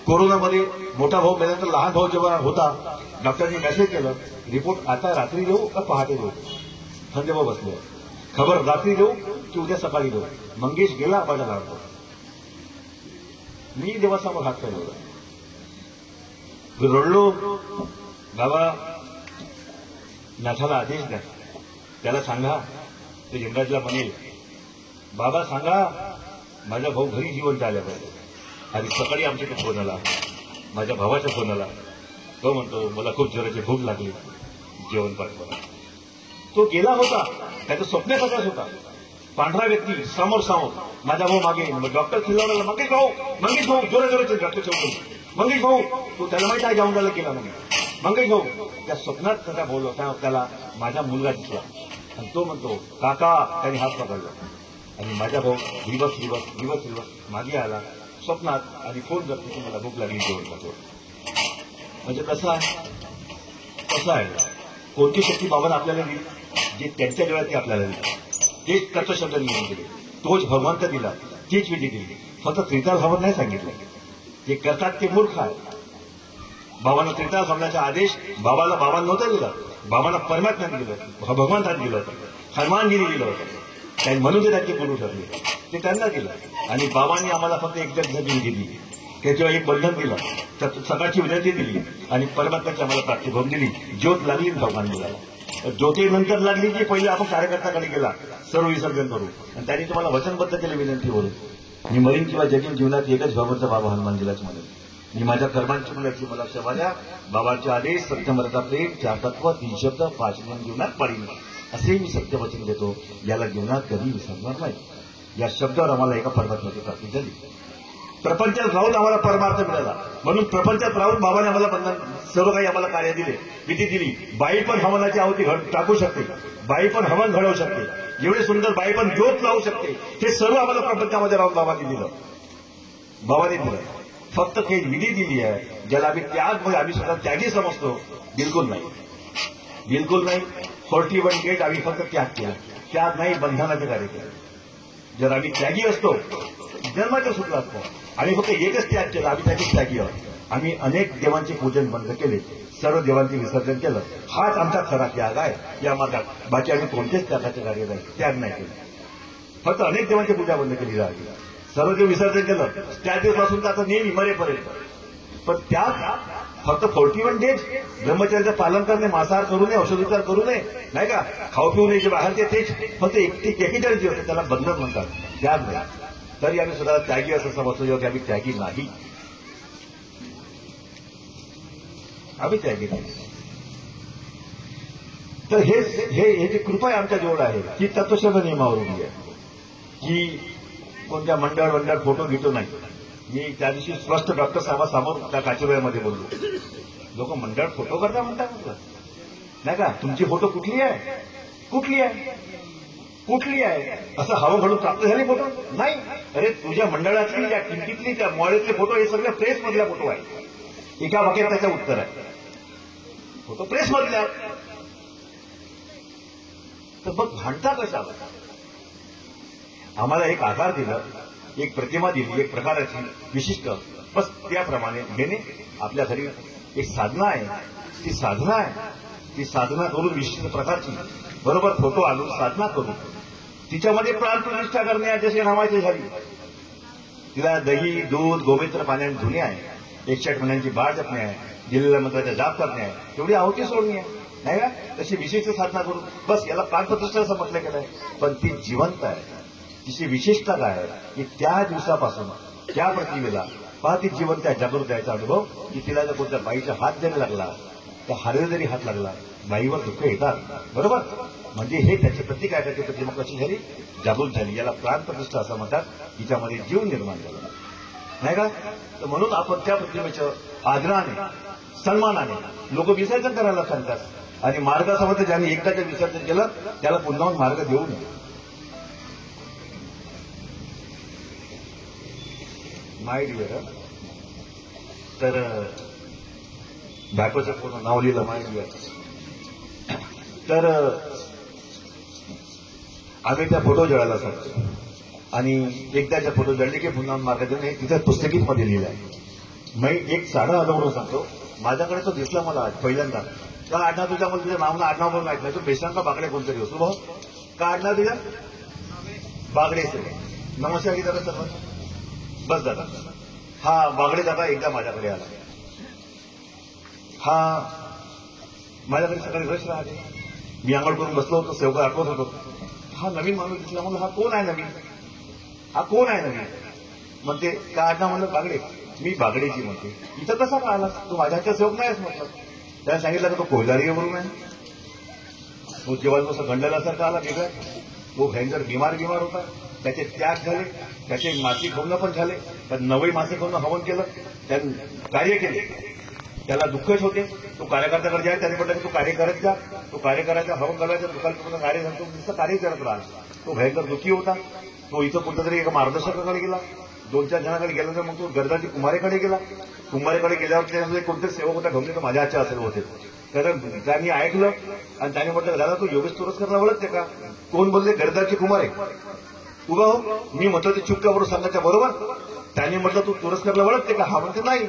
कोरोनामध्ये, मोठा भाऊ मेल्यानंतर लहान भाऊ जेव्हा होता, डॉक्टरनी मेसेज केलं, रिपोर्ट आता रात्री देऊ का पहाटे देऊ. संजयभाऊ बसले, खबर रात्री देऊ की उद्या सकाळी देऊ. मंगेश गेला माझा लहान भाऊ. मी देवासमोर हात फिरवला, रडलो. बाबा नाथाला आदेश द्या, त्याला सांगा, ते इंग्रजला म्हणेल, बाबा सांगा माझा भाऊ घरी जिवंत आल्या पाहिजे. आणि सकाळी आमच्याकडे फोन आला, माझ्या भावाचा फोन आला. तो म्हणतो मला खूप जोराची भूक लागली, जेवण पाठवा. तो गेला होता, त्याचं स्वप्न तसाच होता. पांढरा व्यक्ती समोर समोर, माझा भाऊ मागे. डॉक्टर चिल्लावला, मंगेश भाऊ, मंगेश भाऊ, जोरा जोराचे डॉक्टर चौकून, मंगेश भाऊ. तो त्याला माहिती आहे जाऊन केला म्हणून. मंगेश भाऊ त्या स्वप्नात त्याचा बोललो, त्याला माझा मुलगा दिसला आणि तो म्हणतो काका. त्याने हात पकडला आणि माझा भाऊ दिवस दिवस दिवस दिवस मागे आला स्वप्नात आणि फोन करतो की मला भूक लागली, जेवण पाठव. म्हणजे कसं आहे, कोणती शक्ती बाबांना आपल्याला दिली, जे त्यांच्या डोळ्यात ते आपल्याला दिली. तेच तत्वशब्द निघून दिले, तोच भगवंत दिला, तीच विधी दिली. फक्त त्रिकाल हवन नाही सांगितलं. जे करतात ते मूर्ख आहे. बाबांना त्रिकाल हवनाचा आदेश बाबांना नव्हता दिला, बाबांना परमात्म्याने दिलं, भगवंताने दिलं होतं, हनुमानजीने दिलं होतं. त्यांनी म्हणून ते त्यांची गुरु ठरले, ते त्यांना दिलं. आणि बाबांनी आम्हाला फक्त एकच विधी दिली, त्याच्यावर एक बंधन दिलं, सकाळची विनंती दिली आणि परमात्म्याची आम्हाला प्राप्ती दिली. ज्योत लागली भगवान दिला. ज्योतीनंतर लागली की पहिले आपण कार्यकर्त्याकडे गेला, सर्व विसर्जन करू. आणि त्यांनी तुम्हाला वचनबद्ध केलं विनंतीवरून. मी मरीन किंवा जगीन जीवनात एकच भगवंत बाबा हनुमानजीलाच म्हणेल. मी माझ्या कर्मांची मुलाची मला क्षमाल्या, बाबांचे आदेश, सत्यमर्यादा, प्रेम, चार तत्व, 3 शब्द, 5 नियम जीवनात पाळीन, असे मी सत्यवचन देतो. याला जीवनात कधी विसरणार नाही. या शब्दावर आम्हाला एका परमात्म्याची प्राप्ती झाली. प्रपंचात राहून आम्हाला परमार्थ मिळाला. म्हणून प्रपंचात राहून बाबाने आम्हाला बंधन, सर्व काही आम्हाला कार्य दिले, विधी दिली. बाई पण हवनाची आहुती टाकू शकते, बाई पण हवन घडवू शकते, एवढे सुंदर बाई पण ज्योत लावू शकते. हे सर्व आम्हाला प्रपंचामध्ये राहून बाबांनी दिलं, बाबांनी दिलं. फक्त काही विधी दिली आहे, ज्याला आम्ही त्याग, म्हणजे आम्ही स्वतः त्यागी समजतो. बिलकुल नाही, बिलकुल नाही. 41 डेज आम्ही फक्त त्याग केला. त्याग नाही, बंधनाचे कार्य केले. जर आम्ही त्यागी असतो, जन्माच्या सुटला असतो. आम्ही फक्त एकच त्याग केला, आम्ही त्याची त्यागी आहोत. आम्ही अनेक देवांचे पूजन बंद केले, सर्व देवांचे विसर्जन केलं. हाच आमचा खरा त्याग आहे या मार्गात. बाकी आम्ही कोणतेच त्यागाचे कार्य नाही, त्याग नाही केलं. फक्त अनेक देवांची पूजा बंद केली जावी, सर्व देव विसर्जन केलं. त्या दिवसापासून तर आता नेहमी मरेपर्यंत. पण त्याग फक्त 41 डेज ब्रह्मचर्याचं पालन करणे, मांसाहार करू नये, औषधोपचार करू नये, नाही का, खाऊ पिऊ नये, जे बाहेरचे तेच फक्त 41 दिवस, त्याला बंधन म्हणतात, त्याग नाही. तरी आम्ही सुद्धा त्यागी असं समजतो, जेव्हा आम्ही त्यागी नाही, आम्ही त्यागी नाही. तर हे जी कृपा आहे आमच्या जवळ आहे, ती तत्वशब्द नियमावर उभी आहे, की कोणत्या मंडळ फोटो घेतो नाही. मी त्या दिवशी स्पष्ट डॉक्टर साहेबांसमोर त्या काचेबाईमध्ये बोललो. लोक मंडळ फोटो करता म्हणतात म्हटलं, नाही का, तुमची फोटो कुठली आहे, कुठली आहे, कुठली आहे, असं हवं घडून प्राप्त झाली फोटो नाही. अरे तुझ्या मंडळातली, त्या किमतीतली, त्या मॉडेलचे फोटो हे सगळे प्रेसमधल्या फोटो आहे. एका वाक्यात त्याचं उत्तर आहे, फोटो प्रेसमधल्या. तर मग भांडता कशा? आम्हाला एक आकार दिला, एक प्रतिमा दिली, एक प्रकाराची विशिष्ट, बस त्याप्रमाणे घेणे. आपल्या घरी एक साधना आहे, ती साधना आहे, ती साधना करून विशिष्ट प्रकारची बरोबर फोटो आणून साधना करू. तिच्यामध्ये प्राणप्रतिष्ठा करणे जसे नावाची झाली. तिला दही, दूध, गोमित्र पाण्याने धुणे आहे, 108 महिन्यांची बाळ जपणे आहे, दिलेल्या मंत्राचा जाप करणे आहे, तेवढी आहुती सोडणी आहे, नाही का. तशी विशिष्ट साधना करून बस याला प्राणप्रतिष्ठा असं म्हटलं गेलं आहे. पण ती जिवंत आहे. तिची विशेषता काय आहे की त्या दिवसापासून त्या प्रतिमेला पहा, ती जिवंत आहे, जागृत यायचा अनुभव. की तिला जर कोणत्या बाईचा हात जरी लागला, तर हाडे जरी हात लागला, बाईवर दुःख येतात, बरोबर. म्हणजे हे त्याचे प्रतीक आहे. त्याची प्रतिमा कशी झाली, जागृत झाली. याला प्राणप्रतिष्ठा असं म्हणतात. तिच्यामध्ये जीव निर्माण झाला. नाही का? तर म्हणून आपण त्या प्रतिमेचं आदराने सन्मानाने लोक विसर्जन करायला सांगतात आणि मार्गासमोर ज्यांनी एकदाचं विसर्जन केलं त्याला पुन्हा मार्ग देऊ नये. माय डिअर, तर बायकोचं पूर्ण नाव लिहिलं माय डिअर. तर आम्ही त्या फोटो जळायला सांगतो आणि एकदाच्या फोटो जळले की पुन्हा मार्ग देऊन हे तिथं पुस्तकीत मध्ये लिहिलं आहे. मी एक साधा अनुभव सांगतो. माझ्याकडे तो दिसला मला आज पहिल्यांदा. का आडनाव तुझ्या मला तुझ्या नाव आडनाव म्हणून ऐकलं. तो बेसांका बागडे कोणतरी होतो भाऊ. का आडनाव तुझ्या बागडे सर. नमस्कार की दादा सर. बस दादा. हा बागडे दादा एकदा माझ्याकडे आला. हा माझ्याकडे सकाळी रश राहते. मी आंघोळ करून बसलो होतो. सेवका आठवत होतो. हा नवीन माणूस दिसला. म्हणून हा कोण आहे नवीन. हा कोण आहे नवीन म्हणते. का आडनाव म्हणलं बागडे. मी बागडेची म्हणते. इथं कसा का आला. तू माझ्याच्या सेवक नाहीस म्हटलं. त्याने सांगितलं का तो कोयदारी म्हणून आहे. तो जेव्हा कसं गंडल्यासारखा आला वेगळा. तो भयंकर बिमार होता. त्याचे त्याग झाले. त्याचे माती खाऊन पण झाले. पण नवई मासे खाऊन हवन केलं. त्याने कार्य केले. त्याला दुःखच होते. तो कार्यकर्त्याकडे जाय. त्याने म्हटलं की तू कार्य करत जा. तो कार्य करायचा हवन करायचा दुकान कार्य सांगतो नुसतं कार्य करत राहा. तो भयंकर दुःखी होता. तो इथं कुठंतरी एका मार्गदर्शकाकडे गेला. 2-4 जणांकडे गेल्यानंतर मग तो गरजाची कुमारेकडे गेला. कुमारेकडे गेल्यावर त्यामध्ये कोणते सेवक होता गमले तर माझ्या हातचे असेल होते. तर त्यांनी ऐकलं आणि त्याने म्हटलं दादा तू योगेश तुरस्करला ओळखते का. कोण बोलले गरजाची कुमारे. उभा हो. मी म्हटलं ते चुक्का बरोबर सांगायच्या बरोबर. त्याने म्हटलं तू तुरस्करला ओळखते का. हा म्हणते नाही.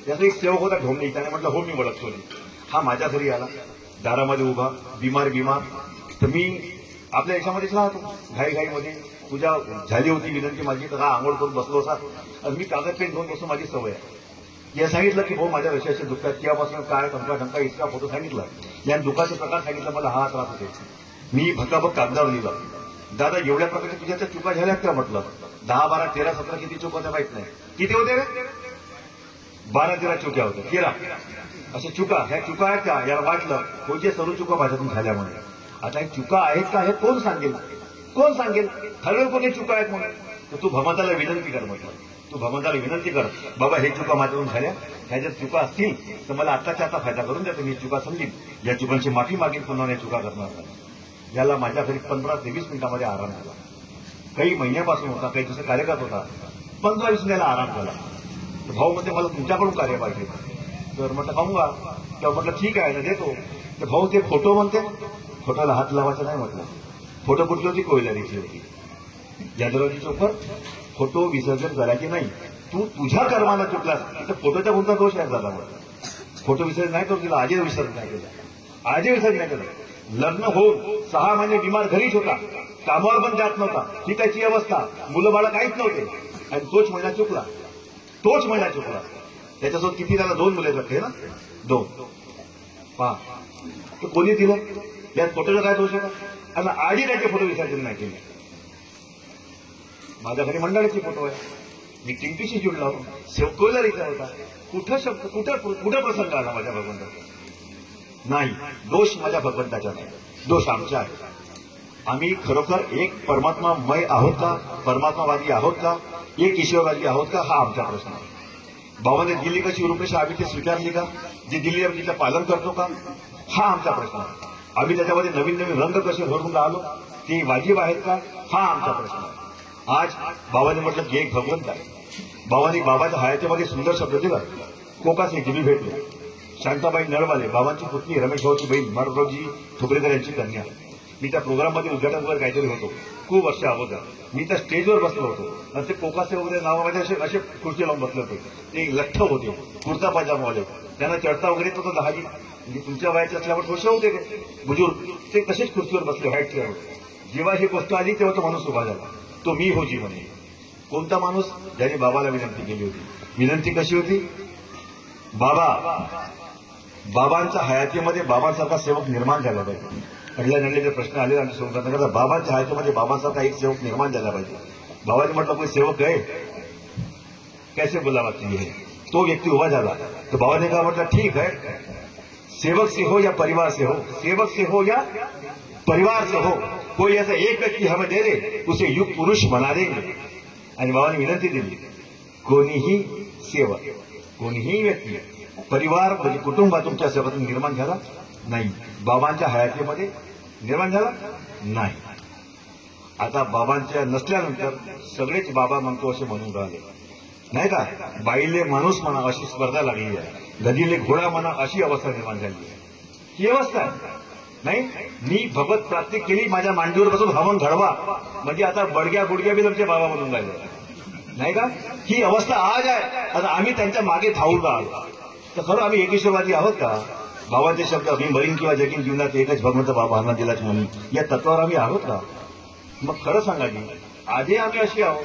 याचा एक सेवक होता ढोमणी. त्याने म्हटलं हो मी ओळखतो. हा माझ्या घरी आला. दारामध्ये उभा बिमार. तर मी आपल्या याच्यामध्येच राहतो. घाईमध्ये तुझ्या झाली होती विनंती माझी तर हा आंघोळ करून बसलो असा आणि मी कागद पेन घेऊन बसून माझी सवय आहे. या सांगितलं की भाऊ माझ्या विषयाच्या दुःखात किंवापासून काय टंका इतका फोटो सांगितला. या दुःखाचे प्रकार सांगितलं. मला हा त्रास होते. मी भक्काभक कागदावर लिहिलं. दादा एवढ्या प्रकारच्या तुझ्या त्या चुका झाल्यात का म्हटलं. 10, 12, 13, 17 किती चुका होत्या माहित नाही. किती होते रे. 12-13 चुक्या होत्या. 13 अशा चुका. ह्या चुका आहेत का. याला वाटलं कोणत्या सर्व चुका माझ्यातून झाल्यामुळे. आता हे चुका आहेत का हे कोण सांगेल. ठरवेल कोणी चुका आहेत म्हणून. तर तू भगवंताला विनंती कर म्हटलं. तू भगवंताला विनंती कर बाबा हे चुका माझ्याकडून झाल्या. ह्या जर चुका असतील तर मला आत्ताच्या आता फायदा करून द्या. मी चुका समजीन. या चुकांची माफी मागेल. पुन्हा या चुका करणार नाही. याला माझ्या घरी 15-20 मिनिटांमध्ये आराम झाला. काही महिन्यापासून होता. काही जसं कार्यक्रम होता. 15-20 मिनिटाला आराम झाला. तर भाऊ म्हणते मला तुमच्याकडून कार्य पाहिजे. तर म्हटलं पाहूंगा. तेव्हा म्हटलं ठीक आहे ना देतो. तर भाऊ ते फोटो म्हणते. फोटोला हात लावायचा नाही म्हटलं. फोटो कुठली होती कोयलारीची होती. जादरवाजी चौकवर फोटो विसर्जन करायचे नाही. तू तुझ्या कर्माला चुकलास. इथं फोटोच्या कोणता दोष आहे दादा. फोटो विसर्जन नाही करून दिला. आजही विसर्जन नाही केलं. लग्न होऊन 6 महिने बिमार घरीच होता. कामावर पण जात नव्हता. ही त्याची अवस्था. मुलं बाळा काहीच नव्हते आणि तोच महिना चुकला. त्याच्यासोबत किती त्याला 2 मुले लागते ना. 2 पहा. तर कोणी दिलं. यात फोटोचा काय दोष होता. आणि आधी त्याचे फोटो विसर्जन नाही केले. माझ्या घरी मंडळाचे फोटो आहे. मी टिंकीशी जुळला होतो. कोयलारीचा होता. कुठं प्रसंग आला माझ्या भगवंताचा. नाही. दोष माझ्या भगवंताचा नाही. दोष आमचा आहे. आम्ही खरोखर एक परमात्मामय आहोत का. परमात्मावादी आहोत का. एक ईश्वरवादी आहोत का. हा आमचा प्रश्न आहे. बाबाने दिल्ली कशी रूपरेषा आम्ही ती स्वीकारली का. जी दिल्ली आम्ही तिचं पालन करतो का. हा आमचा प्रश्न आहे. आम्ही त्याच्यामध्ये नवीन रंग कसे भरून राहिलो ते वाजीब आहेत का. हा आमचा प्रश्न आहे. आज बाबाने म्हटलं की एक भगवंत आहे. बाबांनी बाबाच्या हयातीमध्ये सुंदर शब्द दिला. कोकास एक दिली भेटले. शांताबाई नळवाले बाबांची पुतणी रमेश भाऊची बहीण मारुतीजी ठोकरेकर यांची कन्या. मी त्या प्रोग्राममध्ये उद्घाटन वगैरे काहीतरी होतो खूप वर्ष अगोदर. मी त्या स्टेजवर बसलो होतो आणि ते कोकासे वगैरे नावामध्ये असे खुर्ची लावून बसले होते. ते लठ्ठ होते. कुर्ता पायजामावाले. त्यांना चढता वगैरे तो 10 म्हणजे तुमच्या वयाचे असल्यावर थोडसे होते ते बुजुर्ग. ते तसेच खुर्चीवर बसले व्हाईट चेअरवर. जेव्हा ही गोष्ट आली तेव्हा तो माणूस उभा झाला. तो मी हो जी म्हणे. कोणता माणूस. ज्याने बाबाला विनंती केली होती. विनंती कशी होती. बाबांच्या हयातीमध्ये बाबांसारखा सेवक निर्माण झाला पाहिजे. अडल्या प्रश्न आले आणि सोबत बाबांच्या हयातीमध्ये बाबांसारखा एक सेवक निर्माण झाला पाहिजे. बाबांनी म्हटलं कोई सेवक आहे कैसे बोलावा चाहिए. तो व्यक्ती उभा झाला. तर बाबाने काय म्हटलं ठीक आहे. सेवक से हो या परिवार से हो. सेवक से हो या परिवार से हो. कोई ऐसा एक व्यक्ति हमें दे दे उसे युग पुरुष बना देंगे. आणि बाबांनी विनंती दिली कोणीही सेवा, कोणीही व्यक्ती, परिवार म्हणजे कुटुंब तुमच्या सेवेतून निर्माण झाला नाही. बाबांच्या हयातीमध्ये निर्माण झाला नाही. आता बाबांच्या नसल्यानंतर सगळेच बाबा म्हणतो असे म्हणून राहिले नाही का. बाईले माणूस म्हणा अशी स्पर्धा लागली आहे, गदीले घोडा म्हणा अशी अवस्था निर्माण झाली आहे. ही अवस्था आहे नाही. मी भगवत प्राप्ती केली, माझ्या मांडीवर बसून हवन घडवा म्हणजे आता बडग्या गुडग्या बी तुमचे बाबा म्हणून राहिले नाही का. ही अवस्था आज आहे. आता आम्ही त्यांच्या मागे धावून राहिलो तर खरं आम्ही एकेश्वरवादी आहोत का. बाबांचे शब्द मी मरीन किंवा जगीन जीवनात एकच भगवंत बाबा हा दिलाच म्हणून या तत्वावर आम्ही आहोत का. मग खरं सांगा की आधी आम्ही अशी आहोत.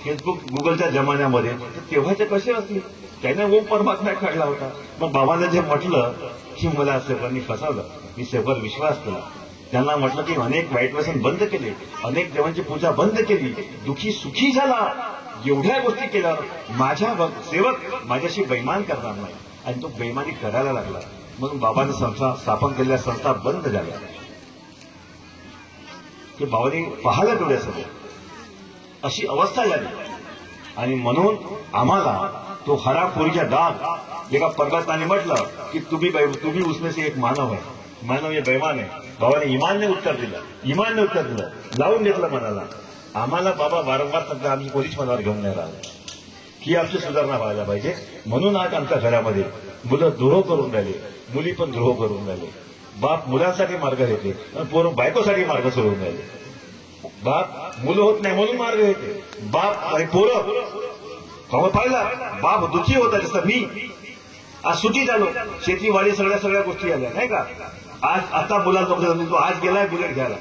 फेसबुक गुगलच्या जमान्यामध्ये तर तेव्हाचे कसे असले, त्याने ओम परमात्मा काढला होता. मग बाबांना जे म्हटलं की मला सेवकांनी फसवलं, मी सेवकावर विश्वास केला, त्यांना म्हटलं की अनेक वाईट व्यसन बंद केले, अनेक देवांची पूजा बंद केली, दुखी सुखी झाला, एवढ्या गोष्टी केल्यावर माझ्या सेवक माझ्याशी बैमान करणार नाही आणि तो बैमानी करायला लागला. म्हणून बाबांनी संस्था स्थापन केलेल्या संस्था बंद झाल्या. ते बाबांनी पाहायला डोळ्यासमोर अशी अवस्था झाली. आणि म्हणून आम्हाला तो हरापुरीच्या डाग एका पर्वताने म्हटलं की तुम्ही उसमें से एक मानव आहे, मानव हे बैमान आहे. बाबाने इमानने उत्तर दिलं, लावून घेतलं मनाला. आम्हाला बाबा वारंवार सध्या आमची पोलीस मनावर घेऊन नाही राहिली ही आमची सुधारणा व्हायला पाहिजे. म्हणून आज आमच्या घरामध्ये मुलं द्रोह करून राहिले, मुली पण द्रोह करून राहिले. बाप मुलांसाठी मार्ग घेते, पोरं बायकोसाठी मार्ग सोडून राहिले. बाप मुलं होत नाही म्हणून मार्ग घेते, बाप आणि पोरं पाहिला. बाप दुखी होता जसं मी आज सुखी झालो. शेतीवाडी सगळ्या गोष्टी आल्या नाही का. आज आता मुलांना तो आज गेलाय बुलेट घ्यायला,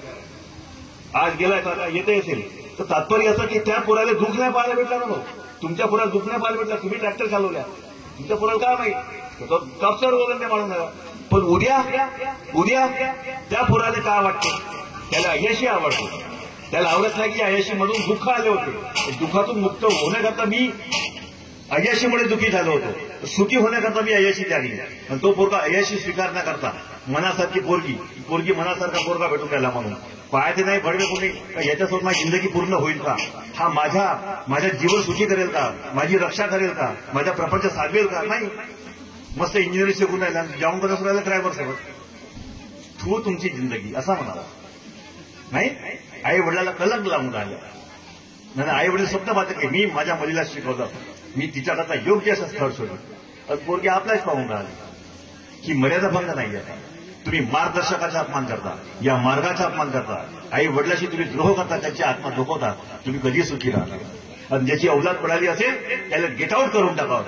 आज गेलाय का येते असेल तर तात्पर्य असं की त्या पोराला दुःख नाही पाहायला भेटला ना. भाऊ तुमच्या पोराला दुःख नाही पाहायला भेटला, तुम्ही ट्रॅक्टर चालवल्या, तुमच्या पोराला काय माहिती तो कापसावर वजन नाही मानून. पण उद्या त्या पोराला काय वाटतं, त्याला यशी आवडतो, त्याला आवडत नाही की अयशी म्हणून दुःख आले होते. दुःखातून मुक्त होण्याकरता मी अयशीमुळे दुःखी झालो होतो, सुखी होण्याकरता मी अयशी त्यागी. आणि तो पोरगा अयशी स्वीकारण्याकरता मनासारखी पोरगी मनासारखा पोरगा भेटून राहिला म्हणून पाहायचे नाही भडवे कोणी याच्यासोबत माझी जिंदगी पूर्ण होईल का, हा माझ्या जीवन सुखी करेल का, माझी रक्षा करेल का, माझा प्रपंच साधवेल का. नाही, मस्त इंजिनिअरिंग शिकून राहिला, जाऊन कसं राहिला ड्रायव्हर सोबत. तू तुमची जिंदगी असा म्हणाला नाही. आई वडिलाला कलंक लावून राहिला नाही. आई वडील स्वप्न पाहते की मी माझ्या मुलीला शिकवलं, मी तिच्याकरता योग्य असं स्थळ सोडलं. पोरगी आपलाच पाहून राहिली की मर्यादा भंग नाही आहे. तुम्ही मार्गदर्शकाचा अपमान करता, या मार्गाचा अपमान करता, आई वडिलाशी तुम्ही द्रोह करता, त्यांची आत्मा दुखवता, तुम्ही कधी सुखी राहता. आणि ज्याची अवलाद पडाली असेल त्याला गेट आउट करून टाकावं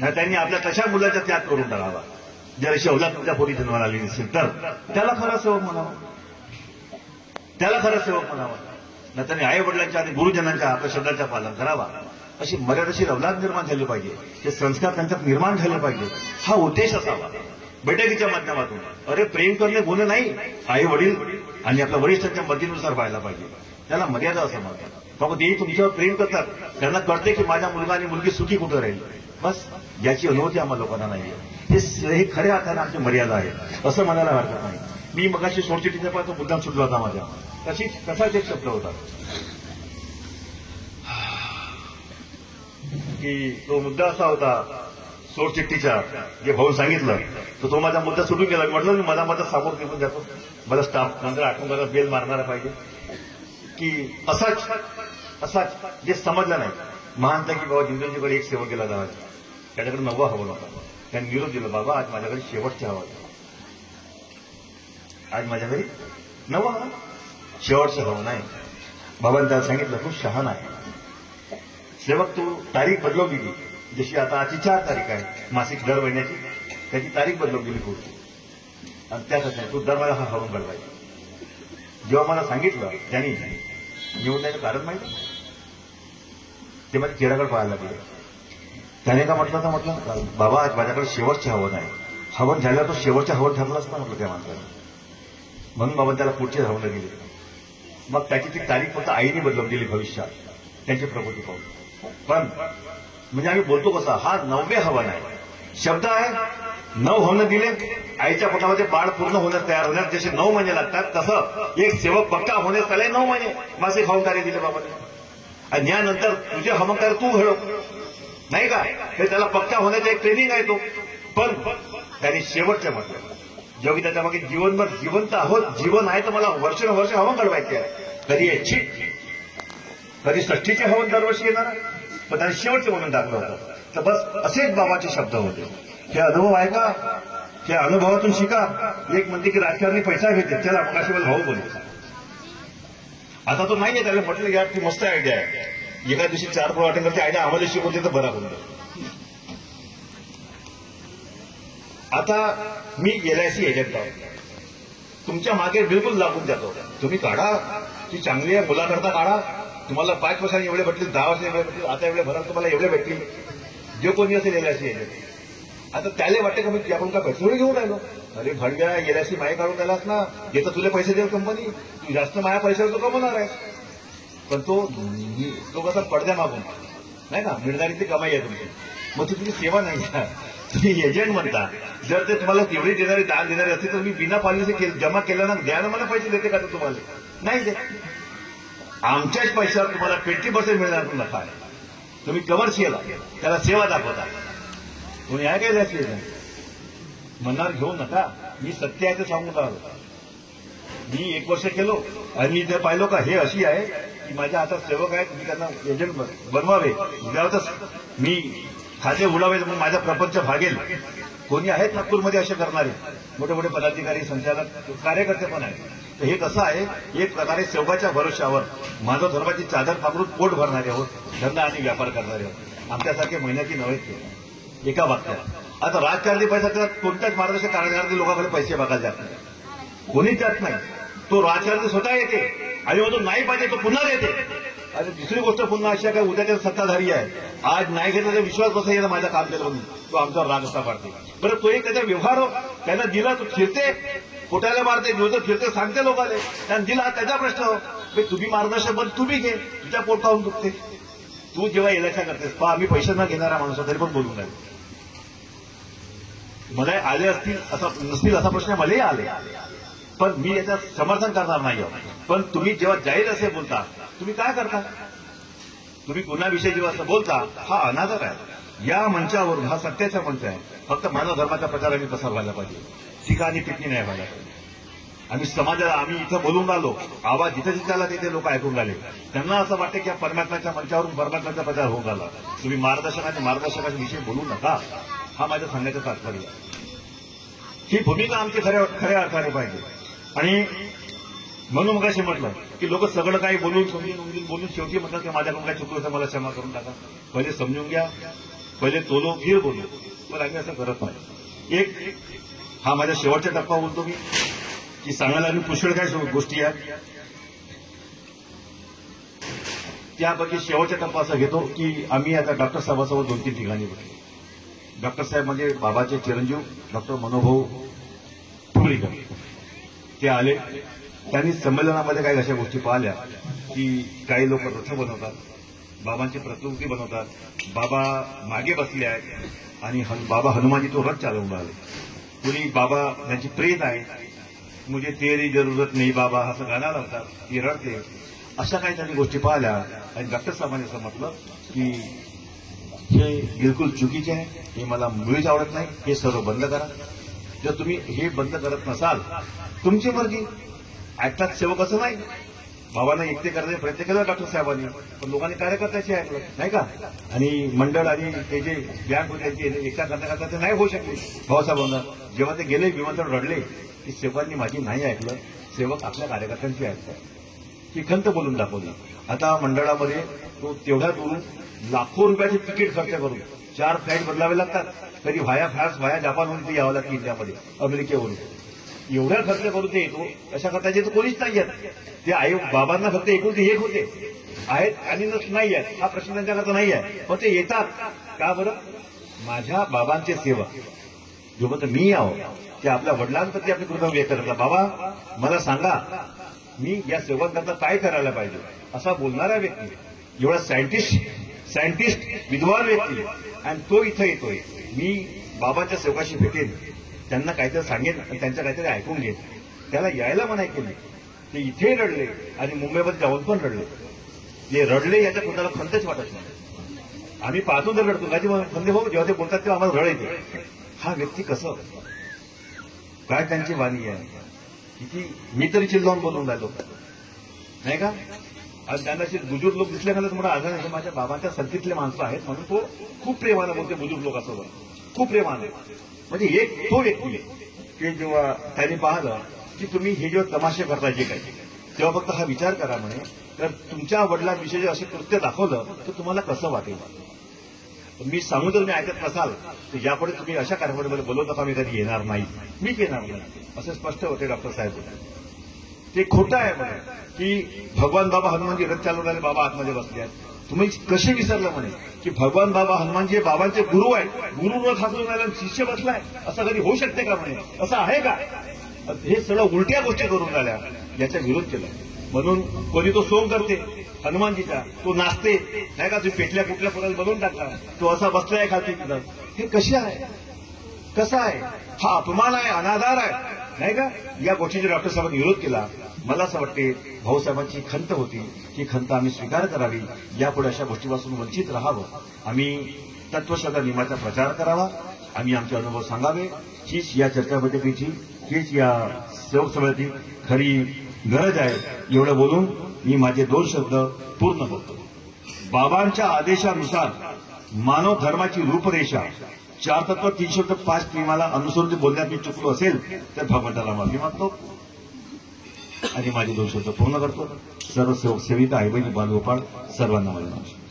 नाही. त्यांनी आपल्या तशा मुलाचा त्याग करून टाकावा. जर अशी अवलाद तुमच्या पोरी जन्माला आली नसेल तर त्याला खरा सेवक म्हणावा, नाही त्यांनी आई वडिलांच्या आणि गुरुजनांच्या आपल्या शब्दाचा पालन करावा. अशी मर्यादाशीर अवलाद निर्माण झाली पाहिजे, ते संस्कार त्यांच्यात निर्माण झाले पाहिजे, हा उद्देश असावा बैठकीच्या माध्यमातून. अरे प्रेम करणे गुन्हे नाही, आई वडील आणि आपल्या वरिष्ठांच्या मतीनुसार व्हायला पाहिजे, त्याला मर्यादा असं म्हणतात. बाबा तेही तुमच्यावर प्रेम करतात, त्यांना कळते की माझा मुलगा आणि मुलगी सुखी कुठं राहील, बस याची अनुभूती आम्हाला लोकांना नाहीये. हे खऱ्या अर्थाने आमची मर्यादा आहे असं म्हणायला हरकत नाही. मी मगाशी सोडचिठ्ठीचा पाहतो मुद्दाम सुटला होता माझ्या, तसाच एक शब्द होता की तो मुद्दा असा होता सोडचिठ्ठीचा जे भाऊ सांगितलं तर तो माझा मुद्दा सुटून गेला. म्हटलं मी माझा समोर निघून जातो, मला स्टाफ नंतर आठवून मला बेल मारणारा पाहिजे की असाच जे समजलं नाही. महानता की बाबा जिंदगीकडे एक सेवा केला जावा, त्याच्याकडे 9 हवं नव्हता. त्यांनी निरोप दिला, बाबा आज माझ्याकडे शेवटच्या हवा, आज माझ्या घरी 9 शेवटचं हवं नाही. बाबांनी त्याला सांगितलं तू शहाणा आहे सेवक, तू तारीख बदलवली गेली. जशी आता आजची 4 तारीख आहे मासिक दर महिन्याची, त्याची तारीख बदलवली गेली खूप. आणि त्यासाठी तू दर मला हा हवं घडवायचा. जेव्हा मला सांगितलं त्यांनी निवडून द्यायचं कारण माहिती, ते माझ्या चेहऱ्याकडे पाहायला लागले. त्याने का म्हटलं बाबा आज माझ्याकडे शेवटचे हवन आहे, हवन झाल्यावर तो शेवटच्या हवन ठरलं असतं म्हटलं त्या माणसाने. म्हणून बाबा त्याला पुढचे हवन दिले. मग त्याची ती तारीख फक्त आईने बदलून दिली भविष्यात त्यांची प्रकृती पाहून. पण म्हणजे आम्ही बोलतो कसा, हा 9वे हवन आहे, शब्द आहे. 9 हवन दिले, आईच्या पोटामध्ये बाळ पूर्ण होण्यास तयार होण्यास जसे 9 महिने लागतात, तसं एक सेवक पक्का होण्यास त्याला 9 महिने मासिक हवन कार्य दिले बाबाने. आणि यानंतर तुझे हमकार तू घडव, नाही का? हे त्याला पक्का होण्याचा एक ट्रेनिंग आहे तो. पण त्याने शेवटचं म्हटलं, जेव्हा की त्याच्या मागे जीवनभर जिवंत आहोत, जीवन आहे तर मला वर्षानुवर्ष हवन घडवायचे आहे. कधी याची कधी षष्टीचे हवन दरवर्षी येणार, पण त्याने शेवटचं म्हणून टाकलं होतं. तर बस असेच बाबाचे शब्द होते. हे अनुभव आहे का? त्या अनुभवातून शिका. एक म्हणते की राजकारणी पैसा घेते, त्याला मगाशी भाऊ बोलले. आता तो नाहीये, त्याला म्हटलं यार ती मस्त आयडिया आहे, एका दिवशी 4 वाटेकरची आयडिया आम्हाला शिकवते तर बरा होईल. आता मी LIC एजंट आहोत, तुमच्या मागे बिलकुल लागून जातो. तुम्ही काढा, ती चांगली आहे, मुलाकरता काढा. तुम्हाला 5 वर्षांनी एवढे भेटतील, 10 वर्षांनी एवढे भेटतील, आता एवढे भराल तुम्हाला एवढे भेटतील. जे कोणी असेल LIC एजंट, आता त्याला वाटते का मी आपण का पैसे घेऊन राहिलो? अरे भडव्या, LIC माये काढून त्यालाच ना, येतं तुला पैसे देऊ कंपनी, तू जास्त माया पैशावर तो कमवणार आहे. पण तो कसा पडद्या मागून, नाही का, मिळणारी कमाई आहे तुमची. मग ती तुमची सेवा नाही का? तुम्ही एजंट म्हणता. जर ते तुम्हाला तेवढी देणारी, दान देणारी असते तर मी बिना पॉलिसी जमा केलं ना, द्या ना मला पैसे देते का तर तुम्हाला? नाही देत. आमच्याच पैशावर तुम्हाला 20% मिळणार नफा आहे. तुम्ही कमर्शियल त्याला सेवा दाखवता. कोणी आहे काय LIC एजंट? म्हणणार घेऊ नका, मी सत्य आहे ते सांगून राहिलो. मी 1 वर्ष केलो आणि मी जर पाहिलो का हे अशी आहे की माझ्या हातात सेवक आहेत, मी त्यांना एजंट बनवावे, त्यातच मी खाते उडावे, मग माझा प्रपंच भागेल. कोणी आहेत नागपूरमध्ये असे करणारे मोठे मोठे पदाधिकारी, संचालक, कार्यकर्ते पण आहेत. तर हे कसं आहे, एक प्रकारे सेवकाच्या भरोश्यावर मानव धर्माची चादर पाकडून पोट भरणारे आहोत, धंदा आणि व्यापार करणारे आहोत. आमच्यासारखे मेहनती नव्हे ते. एका वाक्यात आता राजकारणी पैसा कोणत्याच मार्गदर्शक कार्यकर्ते लोकांकडे पैसे बघायला जात नाही, कोणीच जात नाही. तो राजकारणी स्वतः येते आणि मधून नाही पाहिजे तो पुन्हा येते. आणि दुसरी गोष्ट पुन्हा अशी आहे, उद्याच्या सत्ताधारी आहे, आज नाही घेतला तर विश्वास कसा येईल माझं काम केलं म्हणून तो आमचा राग असा पाडते. बरं, तो एक त्याचा व्यवहार त्याला दिला, तो फिरते, पोटाला मारते, दिवस फिरते, सांगते लोकांना, त्यानं दिला, त्याचा प्रश्न हो. तुम्ही मार्गदर्शक बन, तुम्ही घे, तुझ्या पोट खाऊन दुखते. तू जेव्हा LIC करतेस, पहा आम्ही पैसे न घेणारा माणूस तरी पण बोलून राहिले. मला आले असतील असा नसतील असा प्रश्न मलाही आले, पण मी याचं समर्थन करणार नाही. पण तुम्ही जेव्हा जाहीर असे बोलता, तुम्ही काय करता? तुम्ही कुणाविषयी जेव्हा असं बोलता, हा अनादर आहे. या मंचावरून हा सत्याचा मंच आहे. फक्त मानव धर्माचा प्रचार आणि प्रसार व्हायला पाहिजे, टीका आणि टिप्पणी नाही व्हायला पाहिजे. आम्ही समाजाला, आम्ही इथं बोलून राहिलो, आवाज जिथे जिथे आला तिथे लोक ऐकून राहिले. त्यांना असं वाटतं की परमात्म्याच्या मंचावरून परमात्म्याचा प्रचार होऊन राहिला. तुम्ही मार्गदर्शकाच्या विषयी बोलू नका, हा माझं सांगण्याचं तात्पर्य आहे. ही भूमिका आमची खऱ्या अर्थाने पाहिजे. आणि म्हणून मग असे म्हटलं की लोक सगळं काही बोलून बोलून शेवटी म्हणतात की माझ्याकडून काय चुकलं तर मला क्षमा करून टाका. पहिले समजून घ्या, पहिले तोलो फिर बोलू. पण आम्ही असं करत नाही. एक हा माझा शेवटचा टप्पा बोलतो मी की सांगायला आणि पुष्कळ काय गोष्टी आहेत. त्यापैकी शेवटचा टप्पा असा घेतो की आम्ही आता डॉक्टर साहेबांसोबत 2-3 ठिकाणी बसलो. डॉक्टर साहेब म्हणजे बाबाचे चिरंजीव डॉक्टर मनोभाऊ ठुमरीकर, ते आले. त्यांनी संमेलनामध्ये काही अशा गोष्टी पाहिल्या की काही लोक रथ बनवतात, बाबांची प्रतिकृती बनवतात, बाबा मागे बसले आहेत आणि बाबा हनुमानजी तो रथ चालवून आले. कुणी बाबा त्यांची प्रेत आहे, मुझे तेरी जरूरत नाही बाबा असं गाणं लावतात, ती रडते. अशा काही त्यांनी गोष्टी पाहिल्या आणि डॉक्टर साहेबांनी असं म्हटलं की हे बिलकुल चुकीचे आहे, हे मला मुळीच आवडत नाही, हे सर्व बंद करा. जर तुम्ही हे बंद करत नसाल, तुमची मर्जी. ऐकतात सेवक असं नाही. बाबांना एकटे करण्याचा प्रयत्न केला डॉक्टर साहेबांनी, पण लोकांनी कार्यकर्त्याचे ऐकलं नाही का. आणि मंडळ आणि ते जे बँक होते त्यांची एकटा करता ते नाही होऊ शकले. भाऊसाहेबांना जेव्हा ते गेले विमानतळ रडले की सेवकांनी माझी नाही ऐकलं, सेवक आपल्या कार्यकर्त्यांची ऐकतात. ही खंत बोलून दाखवली. आता मंडळामध्ये तो तेवढ्या दूर लाखो रुपयाचे तिकीट खर्च करून 4 फ्लाईट बदलावे लागतात. कधी व्हाया फ्रान्स, व्हाया जापानहून ते यावं लागतं इंडियामध्ये, अमेरिकेवरून. एवढा खर्च करून ते येतो, अशा करताचे तर कोणीच नाही आहेत. ते आई बाबांना फक्त एकुलते एक होते, आहेत आणि नाही आहेत हा प्रश्न त्यांच्याकरता नाही आहे. पण ते येतात का बरं? माझ्या बाबांचे सेवा जोपर्यंत मी आहो ते आपल्या वडिलांप्रती आपली कृतज्ञता व्यक्त करतात. बाबा मला सांगा मी या सेवांकरता काय करायला पाहिजे, असा बोलणारा व्यक्ती, एवढा सायंटिस्ट विद्वान व्यक्ती, आणि तो इथं येतोय. मी बाबाच्या सेवकाशी भेटेन, त्यांना काहीतरी सांगेन आणि त्यांचं काहीतरी ऐकून घेईन. त्याला यायला मनाई केली. ते इथे रडले आणि मुंबईमध्ये जाऊन पण रडले. जे रडले याच्या कोणाला खंतच वाटत नाही. आम्ही पाहतो तर रडतो गाजी खंदे भाऊ जेव्हा ते बोलतात तेव्हा आम्हाला रड येते. हा व्यक्ती कसं काय त्यांची वाणी आहे किती मी तरी चिल्लावून बोलून राहिलो नाही का. आणि त्यांना असे बुजुर्ग लोक दिसले मला तुम्हाला आजार माझ्या बाबांच्या संगतीतले माणसं आहेत म्हणून तो खूप प्रेमानं बोलते बुजुर्ग लोकांसोबत खूप प्रेमानं. म्हणजे एक तो व्यक्ती की जेव्हा त्यांनी पाहिलं की तुम्ही हे जेव्हा तमाशे करता जे काही तेव्हा फक्त हा विचार करा म्हणे तर तुमच्या वडिलांविषयी असे कृत्य दाखवलं तर तुम्हाला कसं वाटेल. मी सांगून जर मी ऐकत नसाल तर यापुढे तुम्ही अशा कार्यक्रमामध्ये बोलवत नका मी कधी येणार नाही मीच येणार नाही असे स्पष्ट होते डॉक्टर साहेब. ते खोटं आहे म्हणे की भगवान बाबा हनुमानजी रथ चालवणारे बाबा आतमध्ये बसले आहेत. तुम्ही कसे विसरलं म्हणे की भगवान बाबा हनुमानजी बाबांचे गुरु आहेत. गुरु रथ हाकलून आला शिष्य बसलाय असं कधी होऊ शकते का म्हणे. असं आहे का. हे सगळं उलट्या गोष्टी करून राहिल्या याचा विरोध केला. म्हणून कोणी तो सोंग करते हनुमानजीचा तो नाचते नाही का. तुम्ही पेटल्या कुठल्या पोराला बनवून टाकला तो असा बसलाय खालती तिथं. हे कसे आहे कसं आहे. हा अपमान आहे अनादर आहे नाही का. या गोष्टीचा डॉक्टर साहेबांनी विरोध केला. मला असं वाटते भाऊसाहेबांची खंत होती की खंत आम्ही स्वीकार करावी. यापुढे अशा गोष्टीपासून वंचित राहावं. आम्ही तत्वश्रद्धा नियमाचा प्रचार करावा. आम्ही आमचे अनुभव सांगावे. हीच या चर्चा बैठकीची हीच या सेवक सभेची खरी गरज आहे. एवढं बोलून मी माझे 2 शब्द पूर्ण करतो. बाबांच्या आदेशानुसार मानव धर्माची रूपरेषा 4 तत्व 305 नियमाला अनुसरून बोलण्यात मी चुकलो असेल तर भगवंताला माफी मागतो आणि माझे 2 शब्द पूर्ण करतो. सर्व सेवक सेविका आई बहिणी बालगोपाळ सर्वांना माझे नमस्कार.